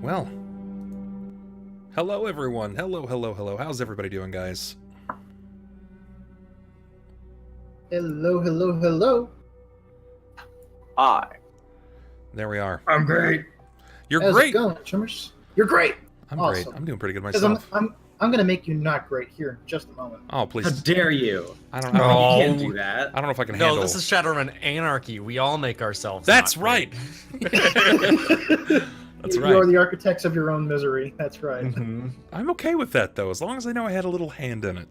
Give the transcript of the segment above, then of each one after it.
Well, hello everyone. Hello, hello, hello. How's everybody doing, guys? Hello, hello, hello. Hi. There we are. I'm great. You're How's great. it going, Trimmers? You're great. I'm Awesome. great. I'm doing pretty good 'Cause myself. I'm gonna make you not great here in just a moment. Oh, please. How dare you? I don't You know. can't do that. I don't know if I can No, handle. this is Shadowrun Anarchy. We all make ourselves. That's not right. great. That's You right. are the architects of your own misery. That's right. Mhm. I'm okay with that though, as long as I know I had a little hand in it.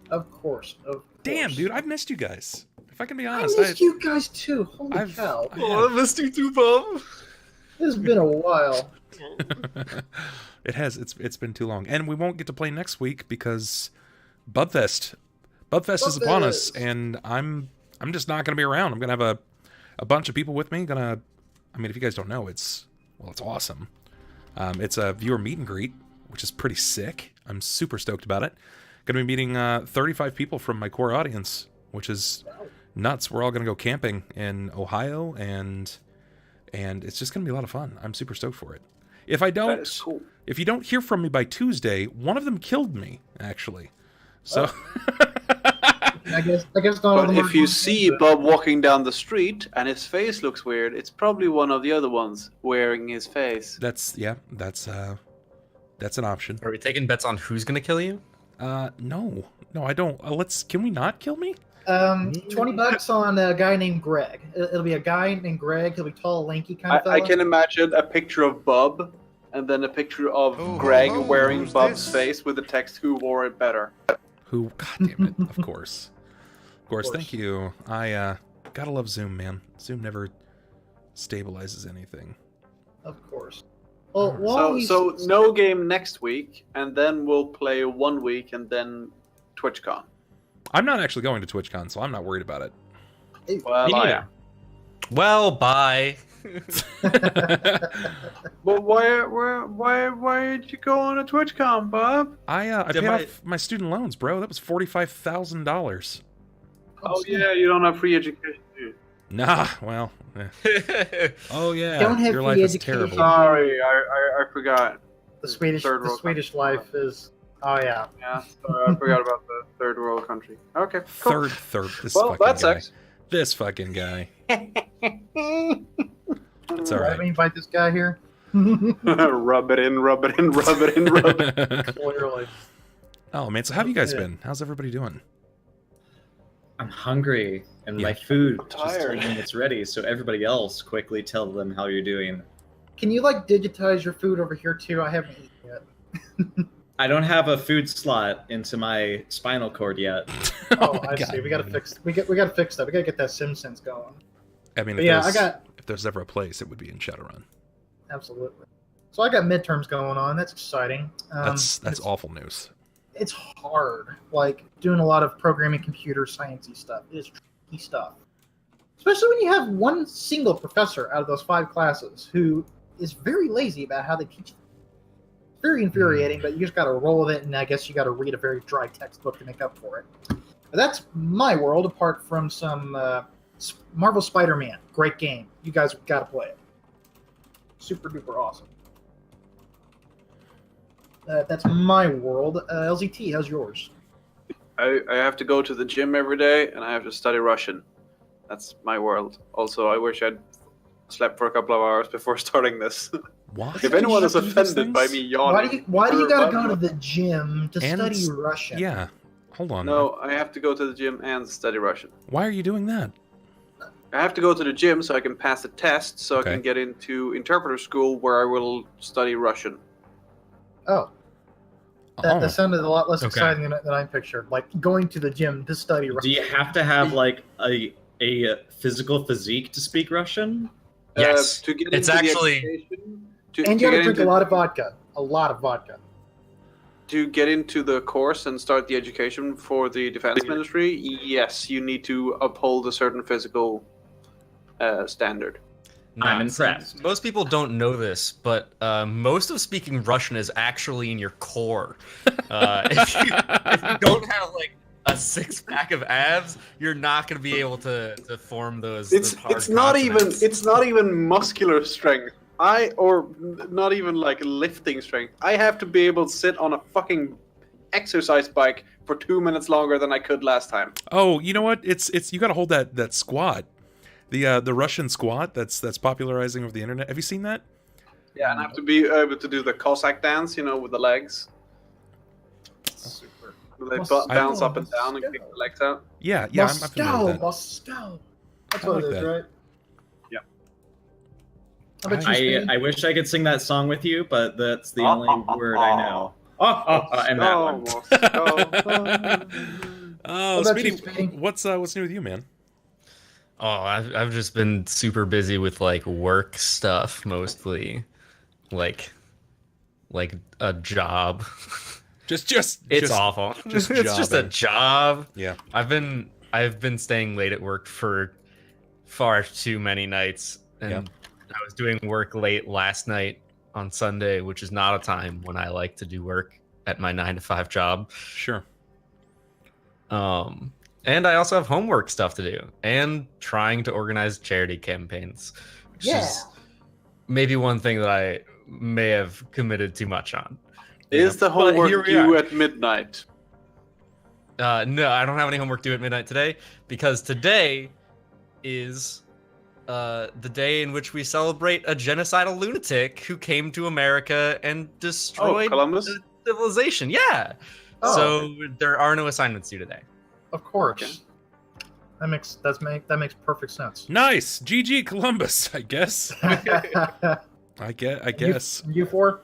Of course. Damn, dude, I've missed you guys. If I can be I honest, missed you guys too. Holy I've- cow. Oh, I missed you too, Bob. It's been a while. It has. It's been too long, and we won't get to play next week because Bubfest is upon us, and I'm just not going to be around. I'm going to have a bunch of people with me. I mean, if you guys don't know, it's awesome. It's a viewer meet and greet, which is pretty sick. I'm super stoked about it. Going to be meeting 35 people from my core audience, which is nuts. We're all going to go camping in Ohio, and it's just going to be a lot of fun. I'm super stoked for it. If I don't, That is cool. if you don't hear from me by Tuesday, one of them killed me, actually. So, I guess not all But the if you marbles, see but- Bob walking down the street and his face looks weird, it's probably one of the other ones wearing his face. that's an option. Are we taking bets on who's gonna kill you? No, I don't. Can we not kill me? $20 on a guy named Greg. It'll be a guy named Greg. He'll be tall, lanky kind of fella. I can imagine a picture of Bob and then a picture of Greg wearing who's Bob's this? face with the text "Who wore it better." Who? God damn it! Of course. Thank you. I gotta love Zoom, man. Zoom never stabilizes anything. Of course. Well, while So no game next week, and then we'll play 1 week, and then TwitchCon. I'm not actually going to TwitchCon, so I'm not worried about it. Well, Me I neither. am. Well, bye. But why did you go on a TwitchCon, Bob? I Did paid my- off my student loans, bro. That was $45,000. Oh yeah, you don't have free education. Do you? Nah, well. Oh yeah, Don't have your free life is education. terrible. Sorry, I forgot. the Swedish life is. Oh yeah. Yeah, sorry, I forgot about the third world country. Okay, cool. Third. This Well, fucking that guy. sucks. This fucking guy. It's all Let right. me invite this guy here. Rub it in, rub it in, rub it in, rub it. Clearly. Oh man, so how have you guys been? How's everybody doing? I'm hungry, and Yeah. my food just Tired. told me it's ready. So everybody else, quickly tell them how you're doing. Can you like digitize your food over here too? I haven't eaten yet. I don't have a food slot into my spinal cord yet. Oh, my I God, see. We gotta man. fix. We gotta fix that. We gotta get that SimSense going. I mean, But yeah, if there's ever a place, it would be in Shadowrun. Absolutely. So I got midterms going on. That's exciting. That's it's, awful news. It's hard. Like doing a lot of programming, computer sciencey stuff. It is tricky stuff. Especially when you have one single professor out of those 5 classes who is very lazy about how they teach. It's very infuriating, but you just got to roll with it, and I guess you got to read a very dry textbook to make up for it. But that's my world, apart from some Marvel Spider-Man. Great game. You guys got to play it. Super duper awesome. That's my world. LZT, how's yours? I have to go to the gym every day, and I have to study Russian. That's my world. Also, I wish I'd slept for a couple of hours before starting this. Why? If anyone is do you have to do these offended by things? me yawning, Why do you gotta go Well, to the gym to And study Russian? Yeah. Hold on. No, I have to go to the gym and study Russian. Why are you doing that? I have to go to the gym so I can pass the test, so Okay. I can get into interpreter school where I will study Russian. Oh, that sounded a lot less Okay. exciting than I pictured. Like going to the gym to study Russian. Do you have to have like a physical physique to speak Russian? Yes. To get It's into actually- the education, And to you gotta get drink a into- lot of vodka. A lot of vodka. To get into the course and start the education for the defense ministry, yes, you need to uphold a certain physical standard. I'm so impressed. Most people don't know this, but most of speaking Russian is actually in your core. If you don't have like a 6-pack of abs, you're not going to be able to form those. It's those hard it's not even consonants. it's not even muscular strength. Not even like lifting strength. I have to be able to sit on a fucking exercise bike for 2 minutes longer than I could last time. Oh, you know what? It's you got to hold that squat, the Russian squat that's popularizing over the internet. Have you seen that? Yeah, and I have to be able to do the Cossack dance, with the legs. Super. They bounce up and down and kick the legs out. Yeah, I'm familiar with that. Moscow. That's I what like it is, that. right? Yeah. How about you, Spain? I wish I could sing that song with you, but that's the only word I know. And that one. Oh, What about Speedy, you, Speedy? what's new with you, man? Oh, I've just been super busy with like work stuff mostly, like a job. It's Awful. just It's just a jobbing. job. Yeah. I've been staying late at work for far too many nights, and Yeah. I was doing work late last night on Sunday, which is not a time when I like to do work at my 9-to-5 job. Sure. And I also have homework stuff to do, and trying to organize charity campaigns, which is maybe one thing that I may have committed too much on. Is the But here homework we due are. at midnight? No, I don't have any homework due at midnight today, because today is the day in which we celebrate a genocidal lunatic who came to America and destroyed Columbus? the civilization. Yeah. Oh. So there are no assignments due today. Of course. Okay. That makes perfect sense. Nice. GG Columbus, I guess. I guess. You four?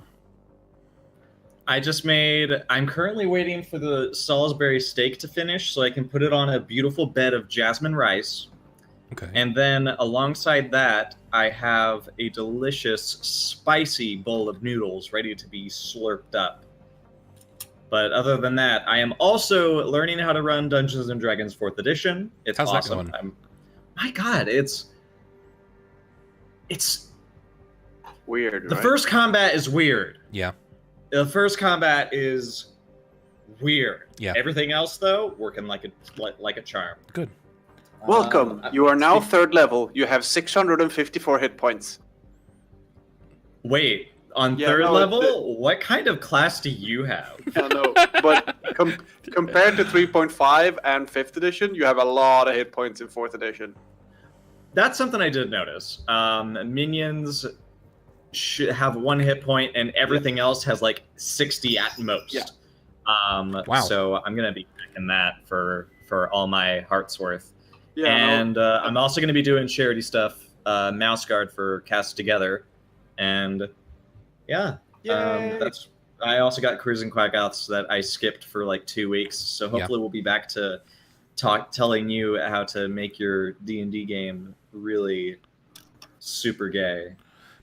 I'm currently waiting for the Salisbury steak to finish so I can put it on a beautiful bed of jasmine rice. Okay. And then alongside that, I have a delicious, spicy bowl of noodles ready to be slurped up. But other than that, I am also learning how to run Dungeons & Dragons 4th Edition. It's How's that awesome. going? My God, it's Weird, the right? first combat is weird. Yeah. The first combat is weird. Yeah. Everything else, though, working like a charm. Good. Welcome. You are now 3rd level. You have 654 hit points. Wait, on Yeah, 3rd no, level, what kind of class do you have? I know, but compared to 3.5 and 5th edition, you have a lot of hit points in 4th edition. That's something I did notice. Minions should have 1 hit point, and everything else has like 60 at most. Yeah. Wow. So I'm gonna be picking that for all my heart's worth. Yeah, And I'm also gonna be doing charity stuff, Mouse Guard for Cast Together, and yeah, Yay. I also got Cruising Quackouts that I skipped for like 2 weeks. So hopefully we'll be back to telling you how to make your D&D game really super gay.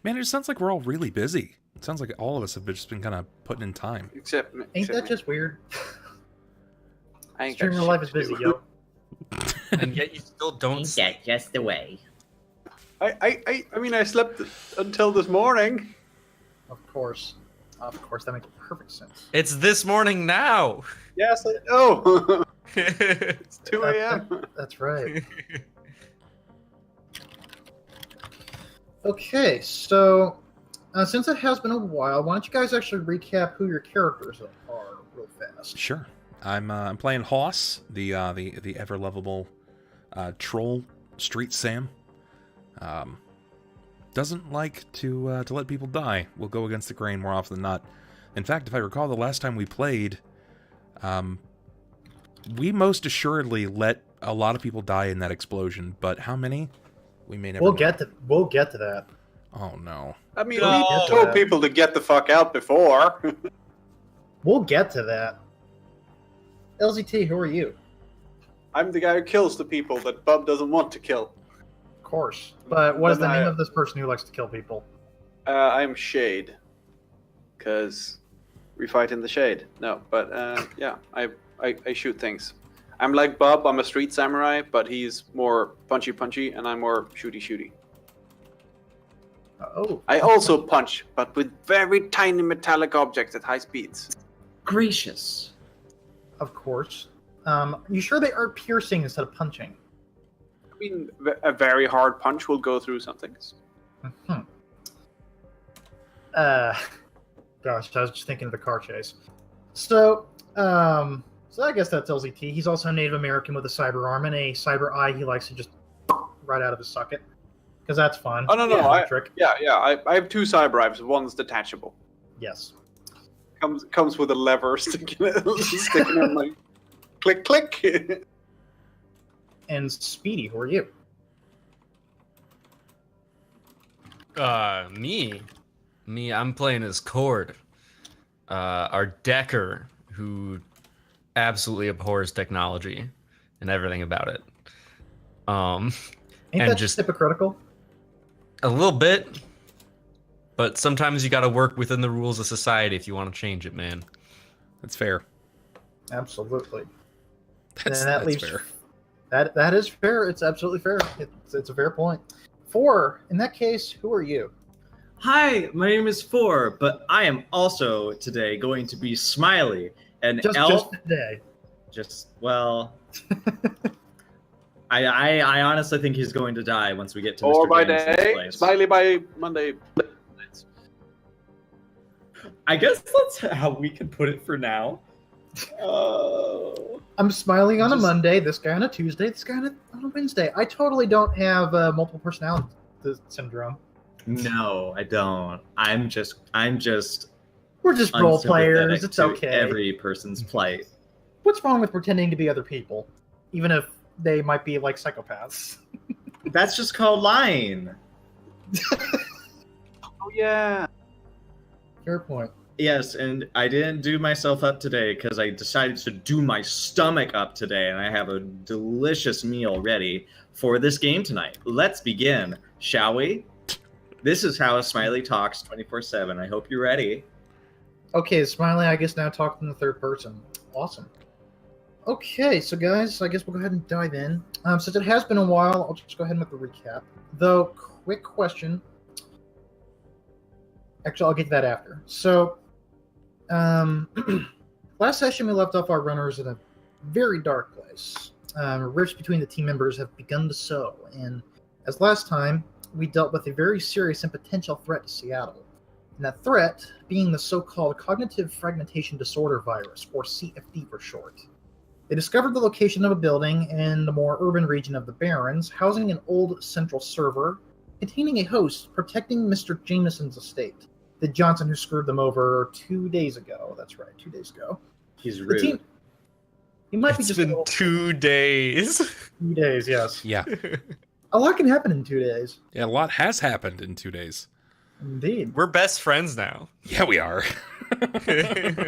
Man, it sounds like we're all really busy. It sounds like all of us have just been kind of putting in time. Except me. Ain't except that me. just weird? I ain't got Streamer shit life is to busy, do. yo. And yet you still don't. that just the way? I mean, I slept until this morning. Of course, that makes perfect sense. It's this morning now. Yes, I know. It's 2 a.m. That's right. Okay, so since it has been a while, why don't you guys actually recap who your characters are real fast? Sure. I'm playing Hoss, the ever lovable troll street Sam. Doesn't like to let people die. Will go against the grain more often than not. In fact, if I recall, the last time we played, we most assuredly let a lot of people die in that explosion. But how many? We may never. We'll know. get to that. Oh no. I mean, No. we told people to get the fuck out before. We'll get to that. LZT, who are you? I'm the guy who kills the people that Bub doesn't want to kill. Of course. But what is the Then name I- of this person who likes to kill people? I'm Shade. Because we fight in the shade. No, but yeah, I shoot things. I'm like Bub, I'm a street samurai, but he's more punchy, and I'm more shooty. Oh. I also punch, but with very tiny metallic objects at high speeds. Gracious. Of course. You sure they are piercing instead of punching? I mean, a very hard punch will go through some things. Hmm. Gosh, I was just thinking of the car chase. So I guess that's LZT. He's also a Native American with a cyber arm and a cyber eye he likes to just right out of his socket. Because that's fun. Oh, no. Electric. I have 2 cyber eyes. One's detachable. Yes. Comes with a lever sticking in my... Click, click. And Speedy, who are you? Me, I'm playing as Chord, our Decker, who absolutely abhors technology and everything about it. Ain't and that just hypocritical? a little bit, but sometimes you got to work within the rules of society if you want to change it, man. That's fair. Absolutely. That's fair. That is fair. It's absolutely fair. It's a fair point. 4, in that case, who are you? Hi, my name is 4, but I am also today going to be Smiley, an Just elf. today. Well, I honestly think he's going to die once we get to Or Mr. by Jameson's day, place. Smiley by Monday. I guess that's how we can put it for now. I'm smiling on a Monday, this guy on a Tuesday, this guy on a Wednesday. I totally don't have multiple personality syndrome. No, I don't. I'm just We're just role players. unsympathetic It's to okay. every person's plight. What's wrong with pretending to be other people, even if they might be like psychopaths? That's just called lying. Oh, yeah. Fair point. Yes, and I didn't do myself up today because I decided to do my stomach up today, and I have a delicious meal ready for this game tonight. Let's begin, shall we? This is how Smiley talks 24/7. I hope you're ready. Okay, Smiley, I guess now talking in the third person. Awesome. Okay, so guys, I guess we'll go ahead and dive in. Since it has been a while, I'll just go ahead and make the recap. Though, quick question. Actually, I'll get to that after. So, last session we left off our runners in a very dark place. Rifts between the team members have begun to sow, and as last time, we dealt with a very serious and potential threat to Seattle. And that threat being the so-called Cognitive Fragmentation Disorder Virus, or CFD for short. They discovered the location of a building in the more urban region of the Barrens, housing an old central server containing a host protecting Mr. Jameson's estate. The Johnson who screwed them over 2 days ago. That's right, 2 days ago. He's rude. He might be It's just been 2 days. 2 days, yes. Yeah. A lot can happen in 2 days. Yeah, a lot has happened in 2 days. Indeed. We're best friends now. Yeah, we are.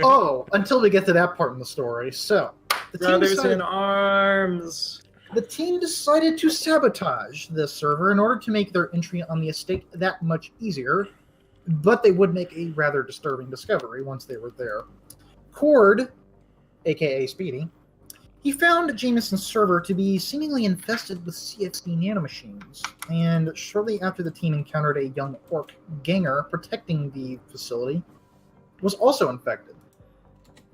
Oh, until we get to that part in the story. So, Brothers in arms. The team decided to sabotage the server in order to make their entry on the estate that much easier, but they would make a rather disturbing discovery once they were there. Chord, aka Speedy, he found Jameson's server to be seemingly infested with CFD nanomachines, and shortly after the team encountered a young orc ganger protecting the facility, was also infected.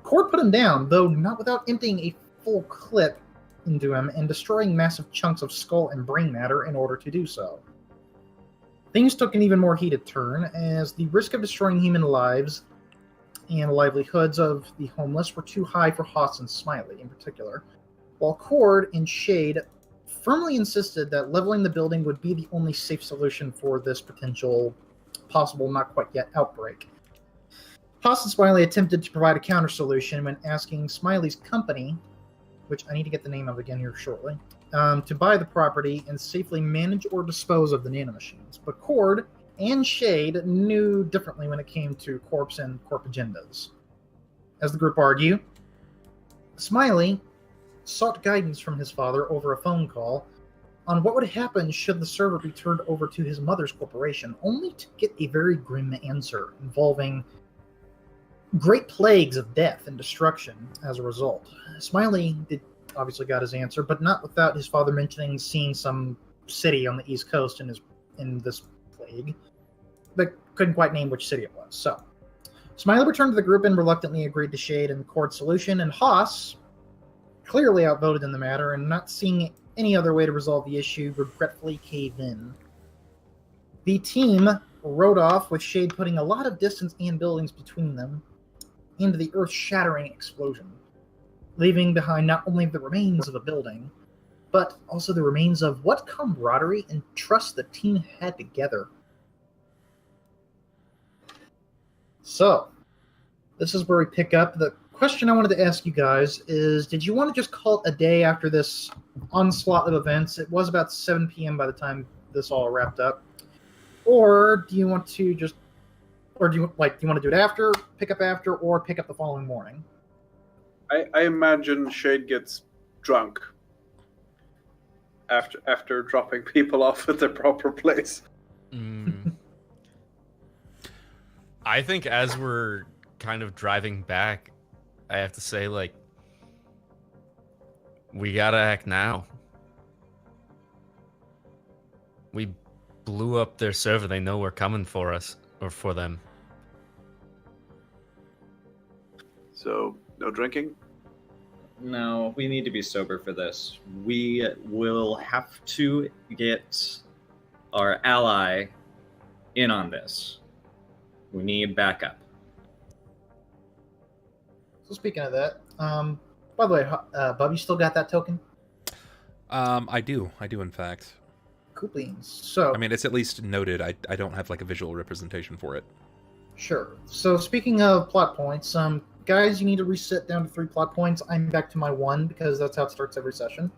Chord put him down, though not without emptying a full clip into him and destroying massive chunks of skull and brain matter in order to do so. Things took an even more heated turn, as the risk of destroying human lives and livelihoods of the homeless were too high for Haas and Smiley in particular, while Chord and Shade firmly insisted that leveling the building would be the only safe solution for this potential, possible, not quite yet, outbreak. Haas and Smiley attempted to provide a counter solution when asking Smiley's company, which I need to get the name of again here shortly, to buy the property and safely manage or dispose of the nanomachines. But Chord and Shade knew differently when it came to corps and corp agendas. As the group argued, Smiley sought guidance from his father over a phone call on what would happen should the server be turned over to his mother's corporation, only to get a very grim answer involving great plagues of death and destruction as a result. Smiley obviously got his answer, but not without his father mentioning seeing some city on the East Coast in this plague, but couldn't quite name which city it was. So, Smiley returned to the group and reluctantly agreed to Shade and Chord's solution, and Haas, clearly outvoted in the matter and not seeing any other way to resolve the issue, regretfully caved in. The team rode off, with Shade putting a lot of distance and buildings between them, into the earth-shattering explosion, leaving behind not only the remains of a building, but also the remains of what camaraderie and trust the team had together. So, this is where we pick up. The question I wanted to ask you guys is, did you want to just call it a day after this onslaught of events? It was about 7 p.m. by the time this all wrapped up. Or do you want to just, or do you want to do it after, pick up the following morning? I imagine Shade gets drunk after dropping people off at their proper place. I think as we're kind of driving back, I have to say, like, we gotta act now. We blew up their server. They know we're coming for us, or for them. So, no drinking? No, we need to be sober for this. We will have to get our ally in on this. We need backup. So speaking of that, by the way, Bub, you still got that token? I do in fact. Cool beans. So, I mean, it's at least noted. I don't have like a visual representation for it. sure. So speaking of plot points, guys, you need to reset down to 3 plot points. I'm back to my 1 because that's how it starts every session.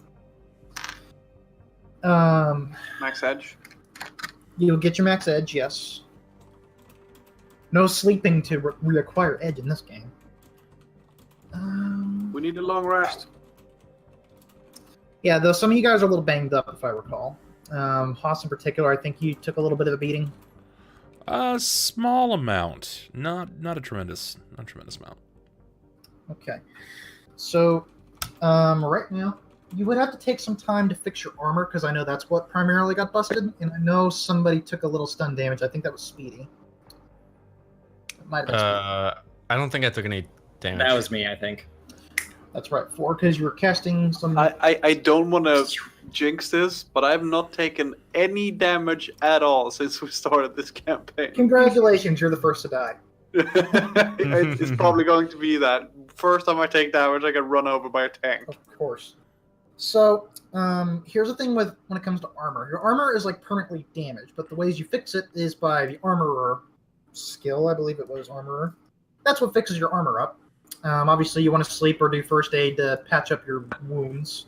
Max Edge? You'll get your max edge, yes. No sleeping to reacquire edge in this game. We need a long rest. Yeah, though some of you guys are a little banged up, if I recall. Haas in particular, I think you took a little bit of a beating. A small amount, not a tremendous amount. Okay. So, right now, you would have to take some time to fix your armor, because I know that's what primarily got busted, and I know somebody took a little stun damage. I think that was Speedy. It might have been Speedy. I don't think I took any damage. That was me, I think. That's right, 4, because you were casting some... I don't want to jinx this, but I've not taken any damage at all since we started this campaign. Congratulations, you're the first to die. It's probably going to be that. First time I take damage, I get run over by a tank. Of course. So, here's the thing with when it comes to armor. Your armor is like permanently damaged, but the ways you fix it is by the armorer skill. I believe it was armorer. That's what fixes your armor up. Obviously, you want to sleep or do first aid to patch up your wounds.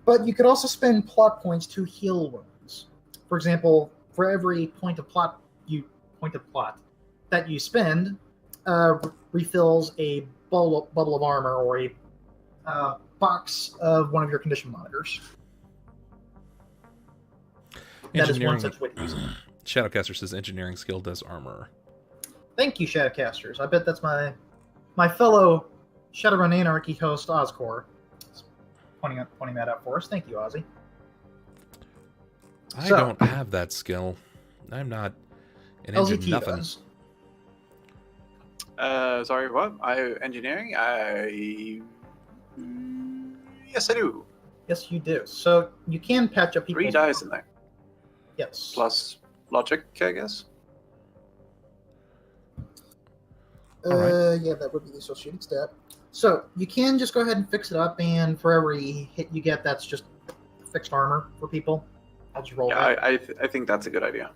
But you could also spend plot points to heal wounds. For example, for every point of plot that you spend, refills a bubble of armor or a box of one of your condition monitors. That is one such way to use it. Shadowcaster says engineering skill does armor. Thank you, Shadowcasters. I bet that's my fellow Shadowrun Anarchy host, Oscor, pointing that out for us. Thank you, Ozzy. I don't have that skill. I'm not an engine LZT nothing. does. Sorry, what? Engineering? Yes, I do. Yes, you do. So you can patch up people. 3 dice in there. Yes. Plus logic, I guess. Alright. Yeah, that would be the associated stat. So you can just go ahead and fix it up, and for every hit you get, that's just fixed armor for people. I'll just roll that. I think that's a good idea.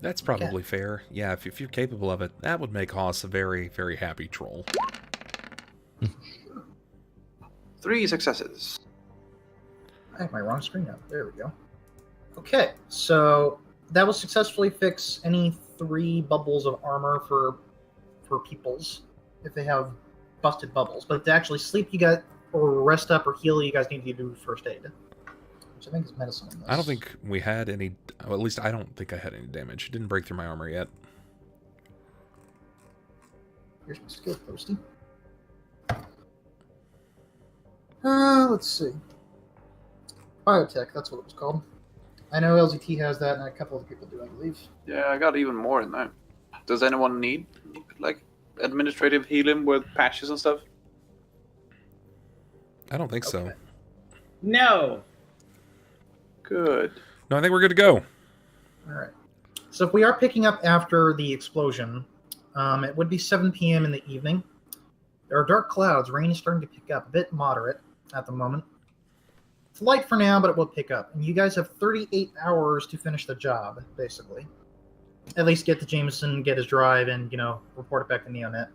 That's probably fair. Yeah, if you're capable of it, that would make Haas a very, very happy troll. 3 successes. I have my wrong screen up. There we go. Okay, so that will successfully fix any 3 bubbles of armor for peoples if they have busted bubbles. But to actually sleep, you got, or rest up or heal, you guys need to do first aid, which I think is medicine in this. I don't think we had any. Well, at least I don't think I had any damage. It didn't break through my armor yet. Here's my skill posting. Let's see. Biotech, that's what it was called. I know LZT has that, and a couple other people do, I believe. Yeah, I got even more in there. Does anyone need, like, administrative healing with patches and stuff? I don't think so. No. Good. No, I think we're good to go. All right. So if we are picking up after the explosion, it would be 7 p.m. in the evening. There are dark clouds. Rain is starting to pick up, a bit moderate at the moment. It's light for now, but it will pick up. And you guys have 38 hours to finish the job, basically. At least get to Jameson, get his drive, and, report it back to Neonet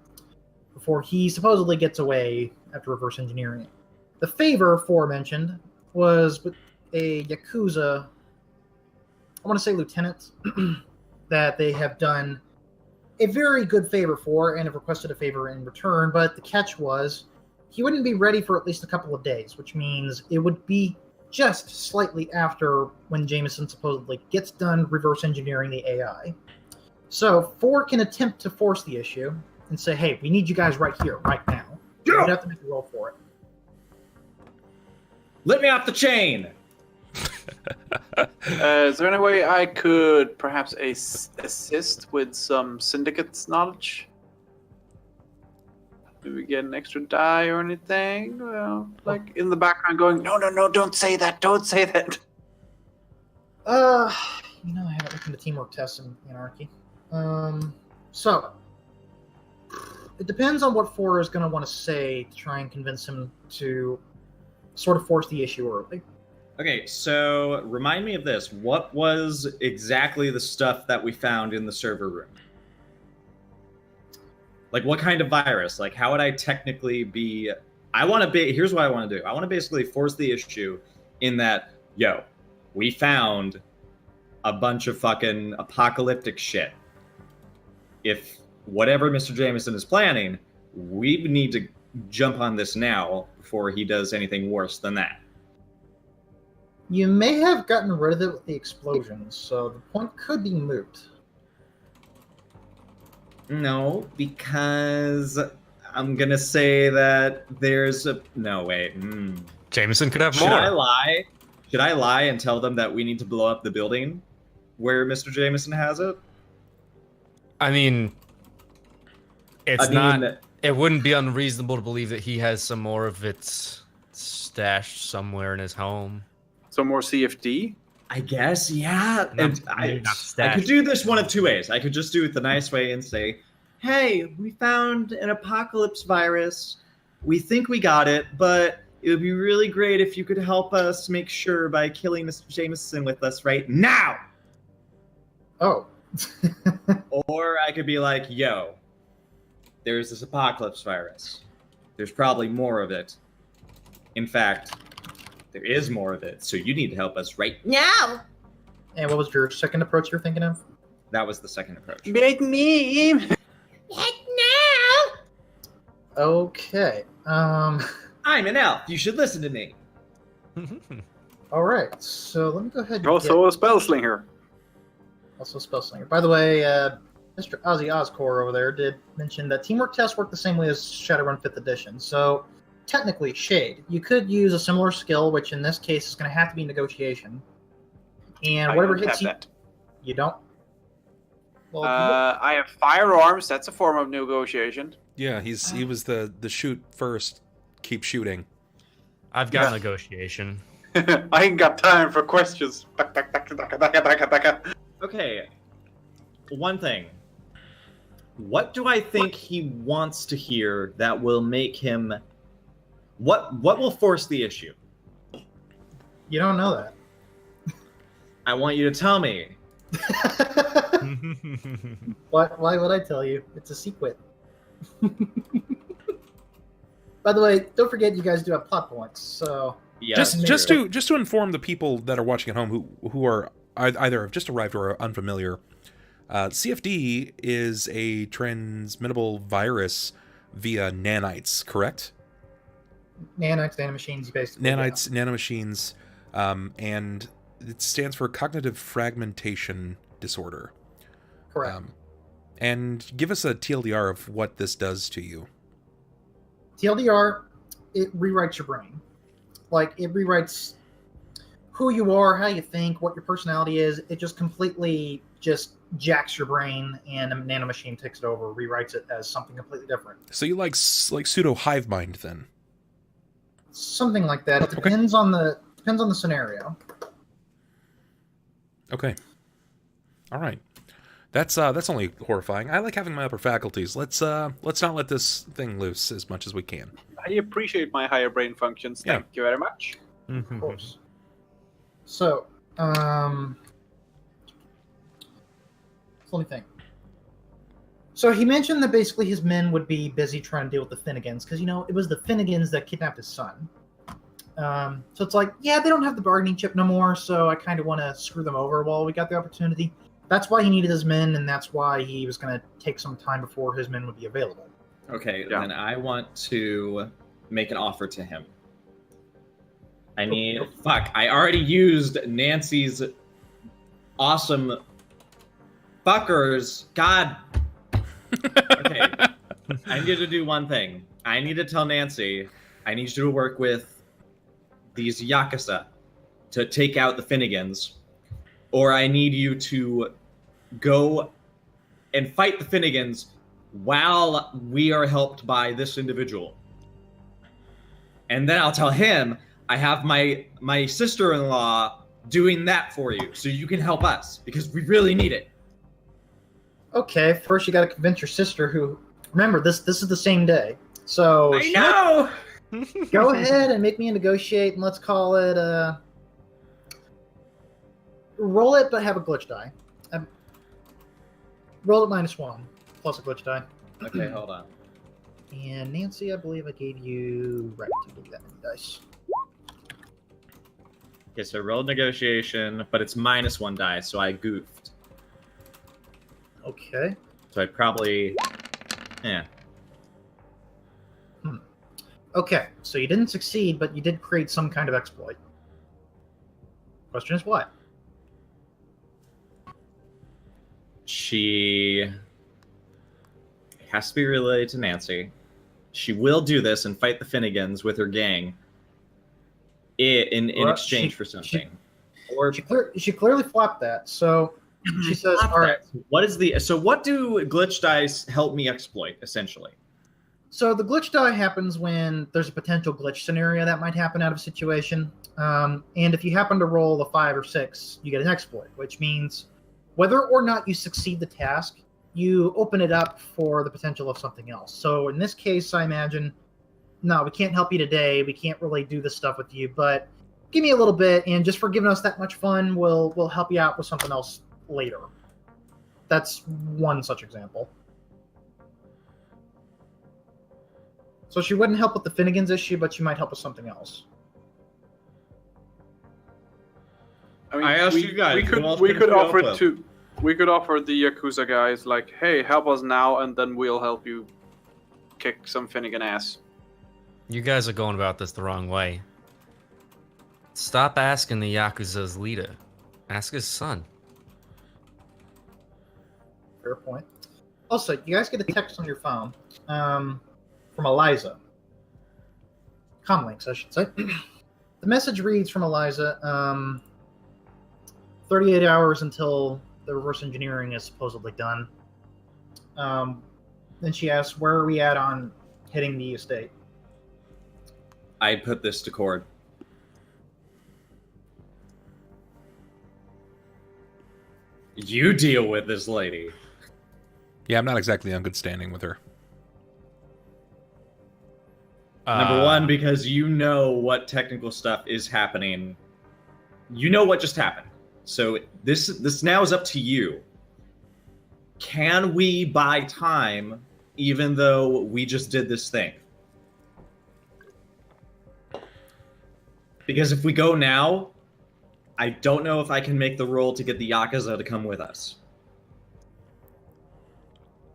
before he supposedly gets away after reverse engineering it. The favor aforementioned was with a Yakuza, I want to say lieutenant, that they have done a very good favor for and have requested a favor in return, but the catch was he wouldn't be ready for at least a couple of days, which means it would be just slightly after when Jameson supposedly gets done reverse engineering the AI. So Ford can attempt to force the issue and say, hey, we need you guys right here, right now. You would have to make a roll for it. Let me off the chain! Is there any way I could perhaps assist with some syndicate's knowledge? Do we get an extra die or anything? Well, like in the background going, no, don't say that, don't say that. I haven't looked into teamwork tests in Anarchy. So, it depends on what Ford is going to want to say to try and convince him to sort of force the issue early. Okay, so remind me of this. What was exactly the stuff that we found in the server room? Like, what kind of virus? Like, how would I technically be... Here's what I want to do. I want to basically force the issue in that, we found a bunch of fucking apocalyptic shit. If whatever Mr. Jameson is planning, we need to jump on this now before he does anything worse than that. You may have gotten rid of it with the explosions, so the point could be moot. No, because I'm gonna say that there's a... No, wait. Jameson could have Should more. I lie? Should I lie and tell them that we need to blow up the building where Mr. Jameson has it? I mean, it wouldn't be unreasonable to believe that he has some more of it stashed somewhere in his home. Some more CFD? I guess, yeah. Not I stashed. could do this one of two ways. I could just do it the nice way and say, hey, we found an apocalypse virus. We think we got it, but it would be really great if you could help us make sure by killing Mr. Jameson with us right now. Oh. Or I could be like, yo, there's this apocalypse virus. There's probably more of it. In fact, there is more of it, so you need to help us right now. And what was your second approach you're thinking of? That was the second approach. Make me! Right now! Okay. I'm an elf. You should listen to me. All right. So let me go ahead and Also a spell slinger. Also spell slinger. By the way, Mr. Ozzy Oscor over there did mention that teamwork tests work the same way as Shadowrun 5th edition. So technically, Shade, you could use a similar skill, which in this case is going to have to be negotiation. And whatever hits you, you don't. Well, I have firearms. That's a form of negotiation. Yeah, he was the shoot first, keep shooting. I've got negotiation. I ain't got time for questions. Back. Okay. One thing. What do I think he wants to hear that will make him... What will force the issue? you don't know that. I want you to tell me. Why would I tell you? It's a secret. By the way, don't forget you guys do have plot points. So Yeah, just to inform the people that are watching at home who are either have just arrived or are unfamiliar, CFD is a transmittable virus via nanites, correct? nanites, nanomachines, basically. Nanites, nanomachines, and it stands for cognitive fragmentation disorder. Correct. And give us a TLDR of what this does to you. TLDR, it rewrites your brain. Like, it rewrites who you are, how you think, what your personality is. It just completely just jacks your brain, and a nanomachine takes it over, rewrites it as something completely different. So you like pseudo hive mind then? Something like that. It depends on the scenario. Okay. All right. That's only horrifying. I like having my upper faculties. Let's not let this thing loose as much as we can. I appreciate my higher brain functions. Yeah. Thank you very much. Of course. So, let me think. So he mentioned that basically his men would be busy trying to deal with the Finnegans, because, it was the Finnegans that kidnapped his son. So it's like, yeah, they don't have the bargaining chip no more, so I kind of want to screw them over while we got the opportunity. That's why he needed his men, and that's why he was going to take some time before his men would be available. Okay, Yeah. then I want to make an offer to him. I need... Fuck, I already used Nancy's awesome fuckers. God. Okay. I need to do one thing. I need to tell Nancy, I need you to work with these Yakuza to take out the Finnegans, or I need you to go and fight the Finnegans while we are helped by this individual. And then I'll tell him I have my sister-in-law doing that for you, so you can help us, because we really need it. Okay, first you got to convince your sister who... Remember, this is the same day. So I know! go ahead and make me negotiate, and let's call it... roll it, but have a glitch die. Roll it -1, plus a glitch die. Okay, hold on. And Nancy, I believe I gave you... Right, to give you that many dice. Okay, so rolled negotiation, but it's -1 die, so I goofed. Okay. So I probably... Yeah. Okay, so you didn't succeed, but you did create some kind of exploit. Question is what? She has to be related to Nancy. She will do this and fight the Finnegans with her gang in Well, exchange for something. Or She clearly flopped that, so she says, all right. What is the... So what do glitch dice help me exploit, essentially? So the glitch die happens when there's a potential glitch scenario that might happen out of a situation. And if you happen to roll a 5 or 6, you get an exploit, which means whether or not you succeed the task, you open it up for the potential of something else. So in this case, I imagine, no, we can't help you today. We can't really do this stuff with you, but give me a little bit, and just for giving us that much fun, we'll help you out with something else later. That's one such example. So she wouldn't help with the Finnegans issue, but she might help with something else. I mean, I asked you guys, We who else could can we offer help it to. We could offer the Yakuza guys like, hey, help us now, and then we'll help you kick some Finnegan ass. You guys are going about this the wrong way. Stop asking the Yakuza's leader. Ask his son. Fair point. Also, you guys get a text on your phone from Eliza. Comlinks, I should say. The message reads from Eliza, 38 hours until the reverse engineering is supposedly done. Then she asks, where are we at on hitting the estate? I put this to Chord. You deal with this lady. Yeah, I'm not exactly on good standing with her. Number one, because you know what technical stuff is happening. You know what just happened. So this now is up to you. Can we buy time even though we just did this thing? Because if we go now, I don't know if I can make the roll to get the Yakuza to come with us.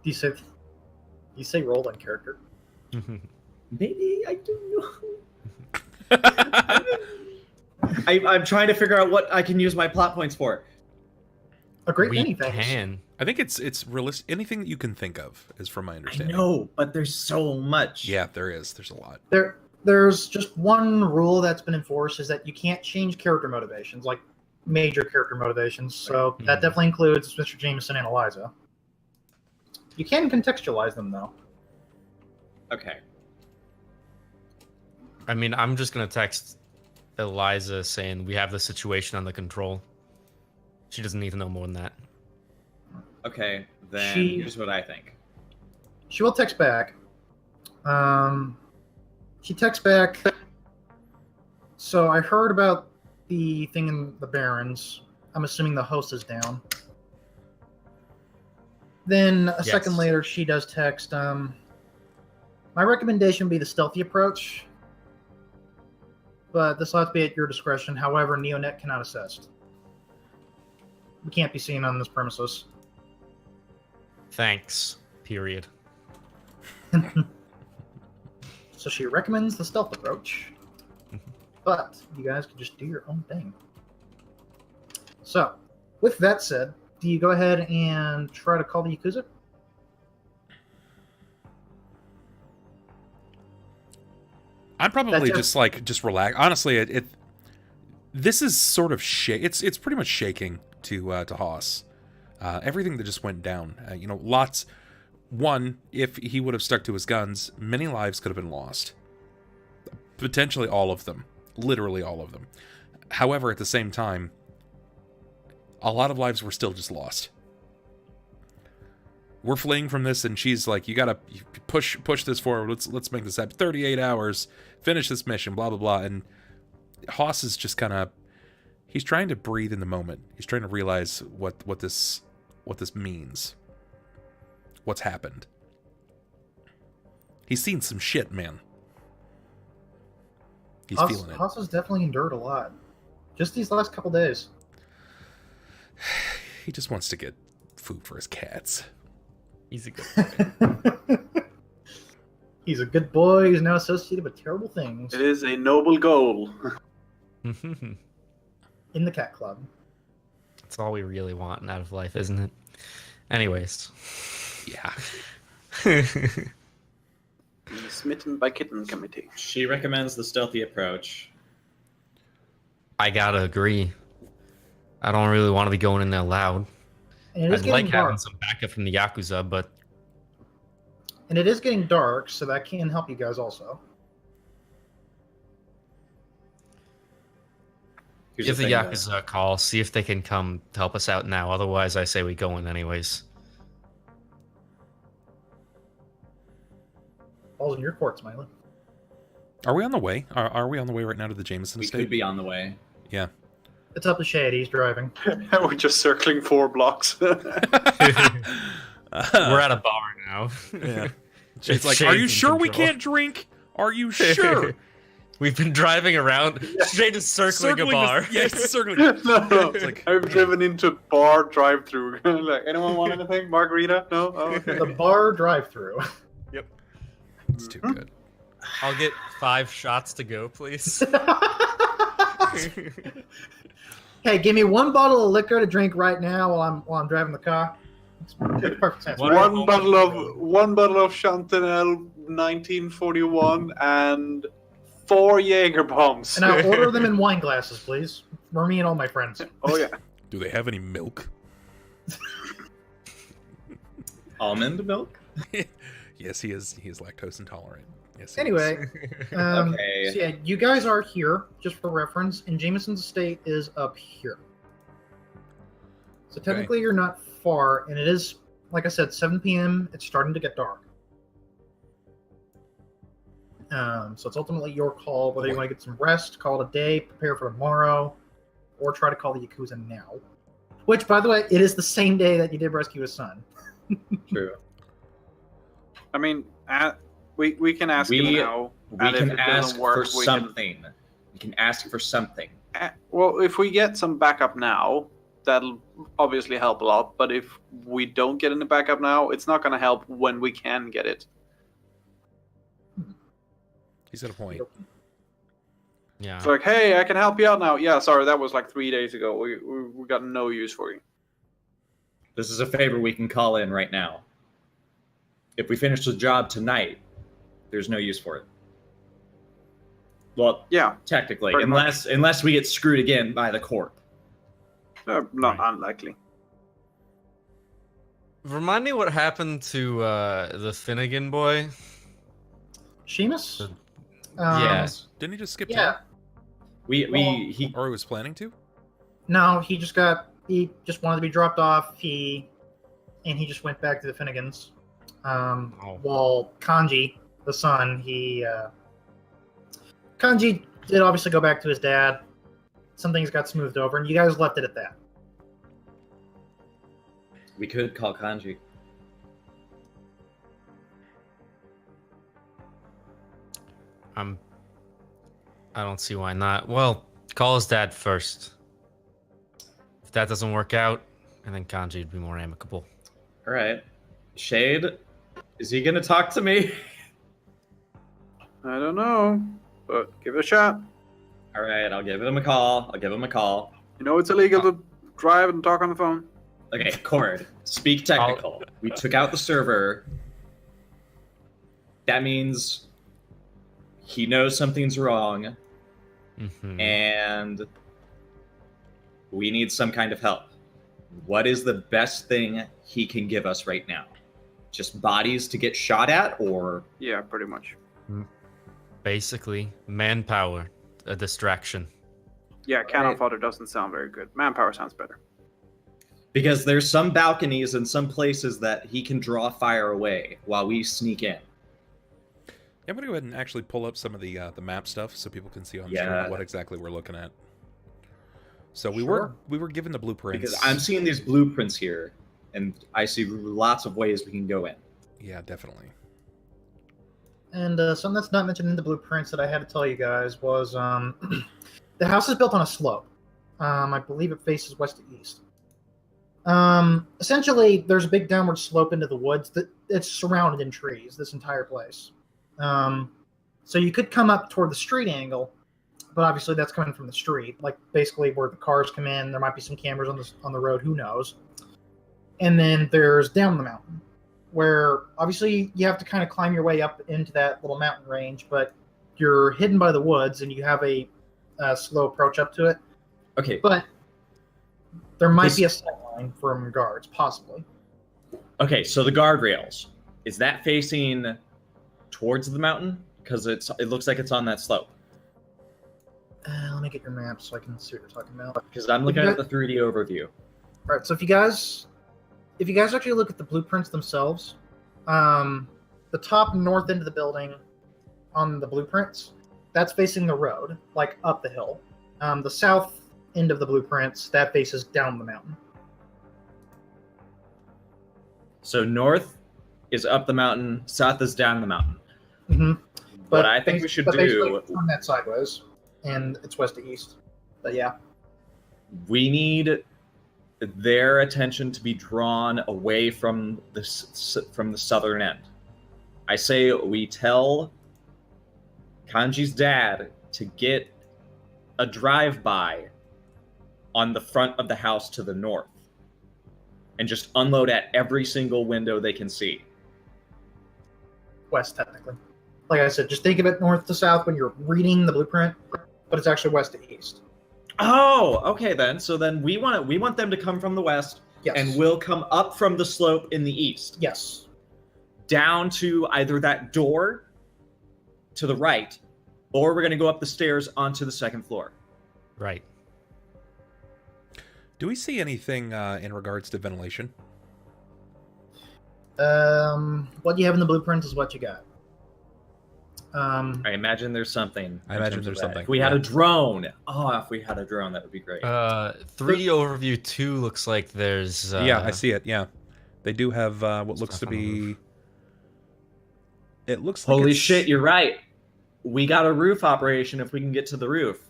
Do you say roll on character? Maybe I don't know. I'm trying to figure out what I can use my plot points for. A great We many things. can. I think it's realistic. Anything that you can think of is from my I understanding. know, but there's so much. Yeah, there is. There's a lot. There's just one rule that's been enforced, is that you can't change character motivations, like major character motivations. So that definitely includes Mr. Jameson and Eliza. You can contextualize them, though. Okay. I mean, I'm just gonna text Eliza saying we have the situation under control. She doesn't need to know more than that. Okay, then She- here's what I think. She will text back. She texts back. So I heard about the thing in the Barrens. I'm assuming the host is down. Then a second later, she does text. My recommendation would be the stealthy approach, but this will have to be at your discretion. However, Neonet cannot assist. We can't be seen on this premises. Thanks. Period. So she recommends the stealth approach, but you guys can just do your own thing. So, with that said, do you go ahead and try to call the Yakuza? I'd probably just relax. Honestly, this is sort of it's pretty much shaking to Haas. Everything that just went down. Lots. One, if he would have stuck to his guns, many lives could have been lost. Potentially all of them. Literally all of them. However, at the same time, a lot of lives were still just lost. We're fleeing from this, and she's like, "You gotta push this forward. Let's make this happen. 38 hours, finish this mission, blah blah blah." And Haas is just kind of, he's trying to breathe in the moment. He's trying to realize what this means. What's happened? He's seen some shit, man. He's feeling it. Haas has definitely endured a lot. Just these last couple days. He just wants to get food for his cats. He's a good boy. He's a good boy who's now associated with terrible things It is a noble goal. in the cat club. That's all we really want out of life, isn't it? Anyways. Yeah. The Smitten by Kitten Committee. She recommends the stealthy approach. I gotta agree. I don't really want to be going in there loud. And it is I'd getting like dark. having some backup from the Yakuza, but And it is getting dark, so that can help you guys also. Here's give the thing, though. Yakuza a call, see if they can come to help us out now. Otherwise, I say we go in anyways. Ball's in your court, Smiley. Are we on the way? Are we on the way right now to the Jameson We estate? could be on the way. Yeah. It's up the shade. He's driving. We're just circling 4 blocks. We're at a bar now. Yeah. She's like, "Are you sure we can't drink? Are you sure?" We've been driving around, straight just circling a bar. Yes, circling. No, It's like- I've driven into bar drive-through. Like, anyone want anything? Margarita? No? Oh, okay. The bar drive-through. It's too good. I'll get 5 shots to go, please. Hey, give me 1 bottle of liquor to drink right now while I'm driving the car. It's perfect sense. One bottle of Chantanel 1941 and 4 Jaeger bombs. And I'll order them in wine glasses, please, for me and all my friends. Oh yeah. Do they have any milk? Almond milk? Yes, he is lactose intolerant. Yes. Anyway, Okay. so yeah, you guys are here, just for reference, and Jameson's estate is up here. So technically you're not far, and it is, like I said, 7 p.m. It's starting to get dark. So it's ultimately your call, whether you want to get some rest, call it a day, prepare for tomorrow, or try to call the Yakuza now. Which, by the way, it is the same day that you did rescue his son. True. I mean, we can ask him now. We and if can it ask doesn't work, for we can- something. We can ask for something. Well, if we get some backup now, that'll obviously help a lot. But if we don't get any backup now, it's not going to help when we can get it. He's got a point. Yeah. It's like, hey, I can help you out now. Yeah, sorry, that was like 3 days ago. We got no use for you. This is a favor we can call in right now. If we finish the job tonight, there's no use for it. Well, Yeah, technically, Pretty unless we get screwed again by the corp. not Right. unlikely. Remind me what happened to the Finnegan boy. Seamus? Yes. Didn't he just skip Yeah. town? He Or he was planning to? No, he just wanted to be dropped off. He and he just went back to the Finnegans. While Kanji, the son, Kanji did obviously go back to his dad. Some things got smoothed over, and you guys left it at that. We could call Kanji. I don't see why not. Well, call his dad first. If that doesn't work out, I think Kanji would be more amicable. All right. Shade, is he going to talk to me? I don't know, but give it a shot. All right, I'll give him a call. You know it's illegal to drive and talk on the phone. Okay, Chord, speak technical. We took out the server. That means he knows something's wrong, and we need some kind of help. What is the best thing he can give us right now? Just bodies to get shot at, or? Yeah, pretty much. Basically, manpower, a distraction. Yeah, cannon fodder doesn't sound very good. Manpower sounds better. Because there's some balconies and some places that he can draw fire away while we sneak in. Yeah, I'm gonna go ahead and actually pull up some of the map stuff so people can see on Yeah. what exactly we're looking at. So we were given the blueprints. Because I'm seeing these blueprints here, and I see lots of ways we can go in. Yeah, definitely. And something that's not mentioned in the blueprints that I had to tell you guys was the house is built on a slope. I believe it faces west to east. Essentially, there's a big downward slope into the woods that it's surrounded in trees, this entire place. So you could come up toward the street angle, but obviously that's coming from the street, like basically where the cars come in. There might be some cameras on the road, who knows. And then there's down the mountain, where obviously you have to kind of climb your way up into that little mountain range, but you're hidden by the woods and you have a slow approach up to it. Okay. But there might be a sight line from guards, possibly. Okay, so the guardrails, is that facing towards the mountain? Because it looks like it's on that slope. Let me get your map so I can see what you're talking about. Because I'm looking at the 3D overview. All right, so if you guys actually look at the blueprints themselves, the top north end of the building on the blueprints, that's facing the road, like up the hill. The south end of the blueprints, that faces down the mountain. So north is up the mountain, south is down the mountain. Mm-hmm. What I think we should do... on that sideways, and it's west to east. But yeah. We need their attention to be drawn away from the southern end. I say we tell Kanji's dad to get a drive-by on the front of the house to the north and just unload at every single window they can see. West, technically. Like I said, just think of it north to south when you're reading the blueprint, but it's actually west to east. Oh, okay then. So then we want them to come from the west, Yes. and we'll come up from the slope in the east. Yes. Down to either that door to the right, or we're going to go up the stairs onto the second floor. Right. Do we see anything in regards to ventilation? What you have in the blueprint is what you got. I imagine there's something. I imagine there's something. If we had a drone. If we had a drone, that would be great. 3D overview 2 looks like there's... yeah, I see it, yeah. They do have what looks to be... It looks like Holy shit, you're right. We got a roof operation if we can get to the roof.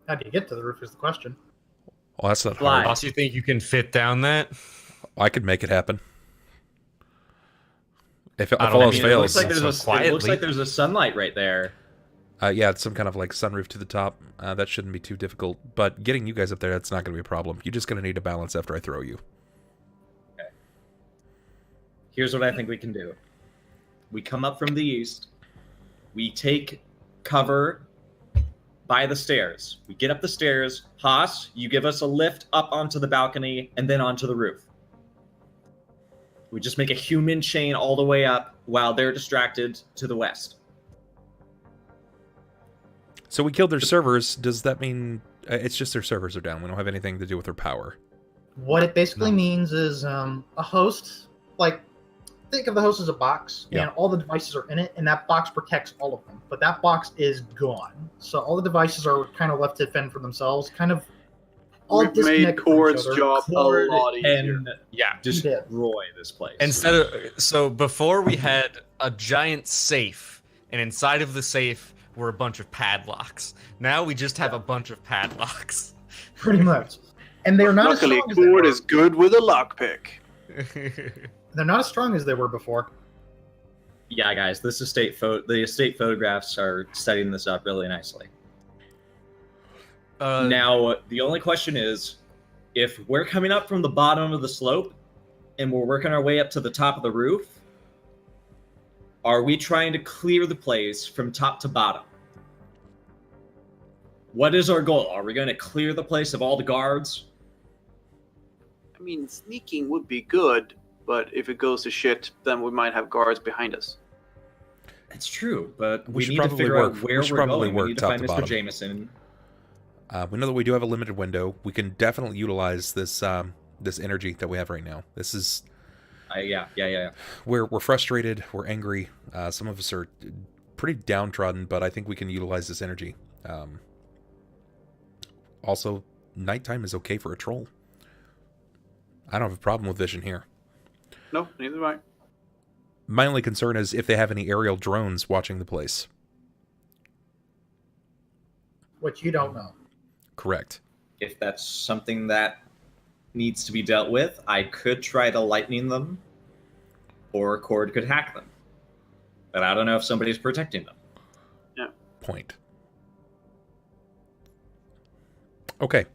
How do you get to the roof is the question. Well, that's not Fly. hard. Also, you think you can fit down that? I could make it happen. If I don't all know. else It fails. looks like there's a sunlight right there. Yeah, it's some kind of like sunroof to the top. That shouldn't be too difficult. But getting you guys up there, that's not going to be a problem. You're just going to need a balance after I throw you. Okay. Here's what I think we can do. We come up from the east. We take cover by the stairs. We get up the stairs. Haas, you give us a lift up onto the balcony and then onto the roof. We just make a human chain all the way up while they're distracted to the west. So we killed their servers. Does that mean it's just their servers are down? We don't have anything to do with their power. What it basically No. means is a host, like, think of the host as a box, Yeah. and all the devices are in it, and that box protects all of them. But that box is gone. So all the devices are kind of left to fend for themselves, kind of all We've made disconnected from each Chord's other. job Chord a lot easier. and Yeah. destroy this place. Instead of so before we had a giant safe, and inside of the safe were a bunch of padlocks. Now we just have a bunch of padlocks. Pretty much. And they're not Luckily, as strong as they Chord were. is good with a lockpick. They're not as strong as they were before. Yeah, guys, the estate photographs are setting this up really nicely. Now, the only question is, if we're coming up from the bottom of the slope and we're working our way up to the top of the roof, are we trying to clear the place from top to bottom? What is our goal? Are we going to clear the place of all the guards? I mean, sneaking would be good, but if it goes to shit, then we might have guards behind us. It's true, but We we should need to probably figure work- out we where should we're probably going. work We need to top find to Mr. bottom. Jameson. We know that we do have a limited window. We can definitely utilize this this energy that we have right now. This is Yeah. we're frustrated, we're angry. Some of us are pretty downtrodden, but I think we can utilize this energy. Also, nighttime is okay for a troll. I don't have a problem with vision here. No, neither do I. My only concern is if they have any aerial drones watching the place. Which you don't know. Correct. If that's something that needs to be dealt with, I could try to lightning them, or Chord could hack them. But I don't know if somebody's protecting them. Point. Okay.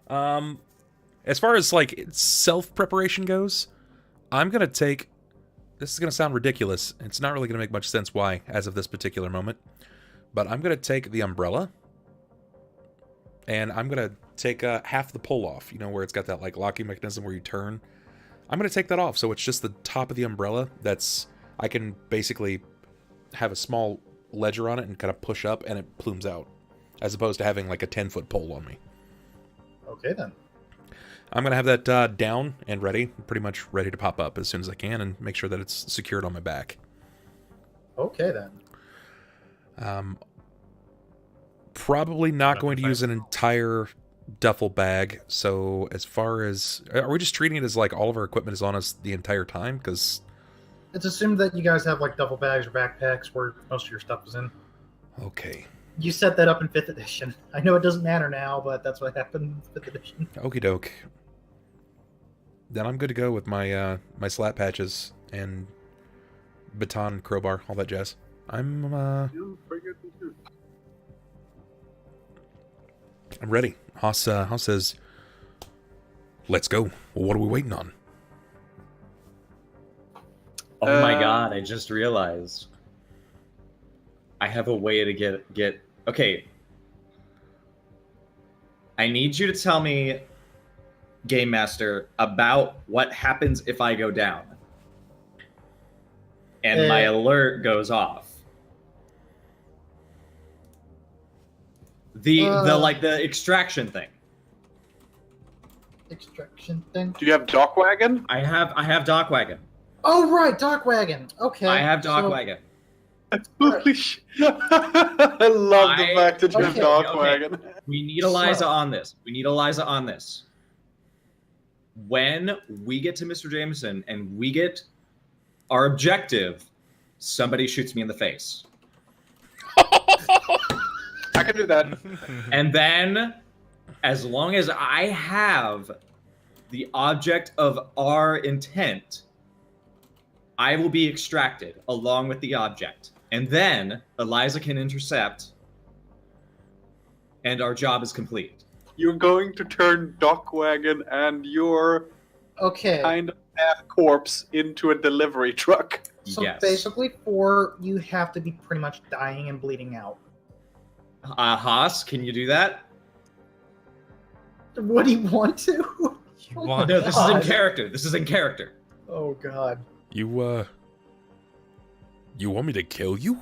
As far as like self-preparation goes, I'm gonna take. This is gonna sound ridiculous. It's not really gonna make much sense why, as of this particular moment. But I'm gonna take the umbrella, and I'm gonna take half the pull off. You know, where it's got that like locking mechanism where you turn. I'm gonna take that off, so it's just the top of the umbrella. That's I can basically have a small ledger on it and kind of push up, and it plumes out, as opposed to having like a 10-foot pole on me. Okay, then. I'm going to have that down and ready, pretty much ready to pop up as soon as I can and make sure that it's secured on my back. Okay, then. Probably not going to use an entire duffel bag. So as far as... Are we just treating it as like all of our equipment is on us the entire time? Because... It's assumed that you guys have like duffel bags or backpacks where most of your stuff is in. Okay. You set that up in 5th edition. I know it doesn't matter now, but that's what happened in 5th edition. Okie doke. Then I'm good to go with my my slat patches and baton, crowbar, all that jazz. I'm ready. Haas says, "Let's go." Well, what are we waiting on? Oh my god, I just realized. I have a way to get... Okay. I need you to tell me, Game Master, about what happens if I go down. And my alert goes off. The extraction thing. Extraction thing? Do you have Dock Wagon? I have Dock Wagon. Oh, right, Dock Wagon. Okay. I have Dock Wagon. Holy shit. I love the fact that you have Dock Wagon. We need Eliza on this. When we get to Mr. Jameson and we get our objective, somebody shoots me in the face. I can do that. And then, as long as I have the object of our intent, I will be extracted along with the object. And then Eliza can intercept, and our job is complete. You're going to turn Dock Wagon and your kind of half corpse into a delivery truck. So Yes. basically, you have to be pretty much dying and bleeding out. Haas, can you do that? What do you want to? No, this is in character. This is in character. Oh god. You want me to kill you?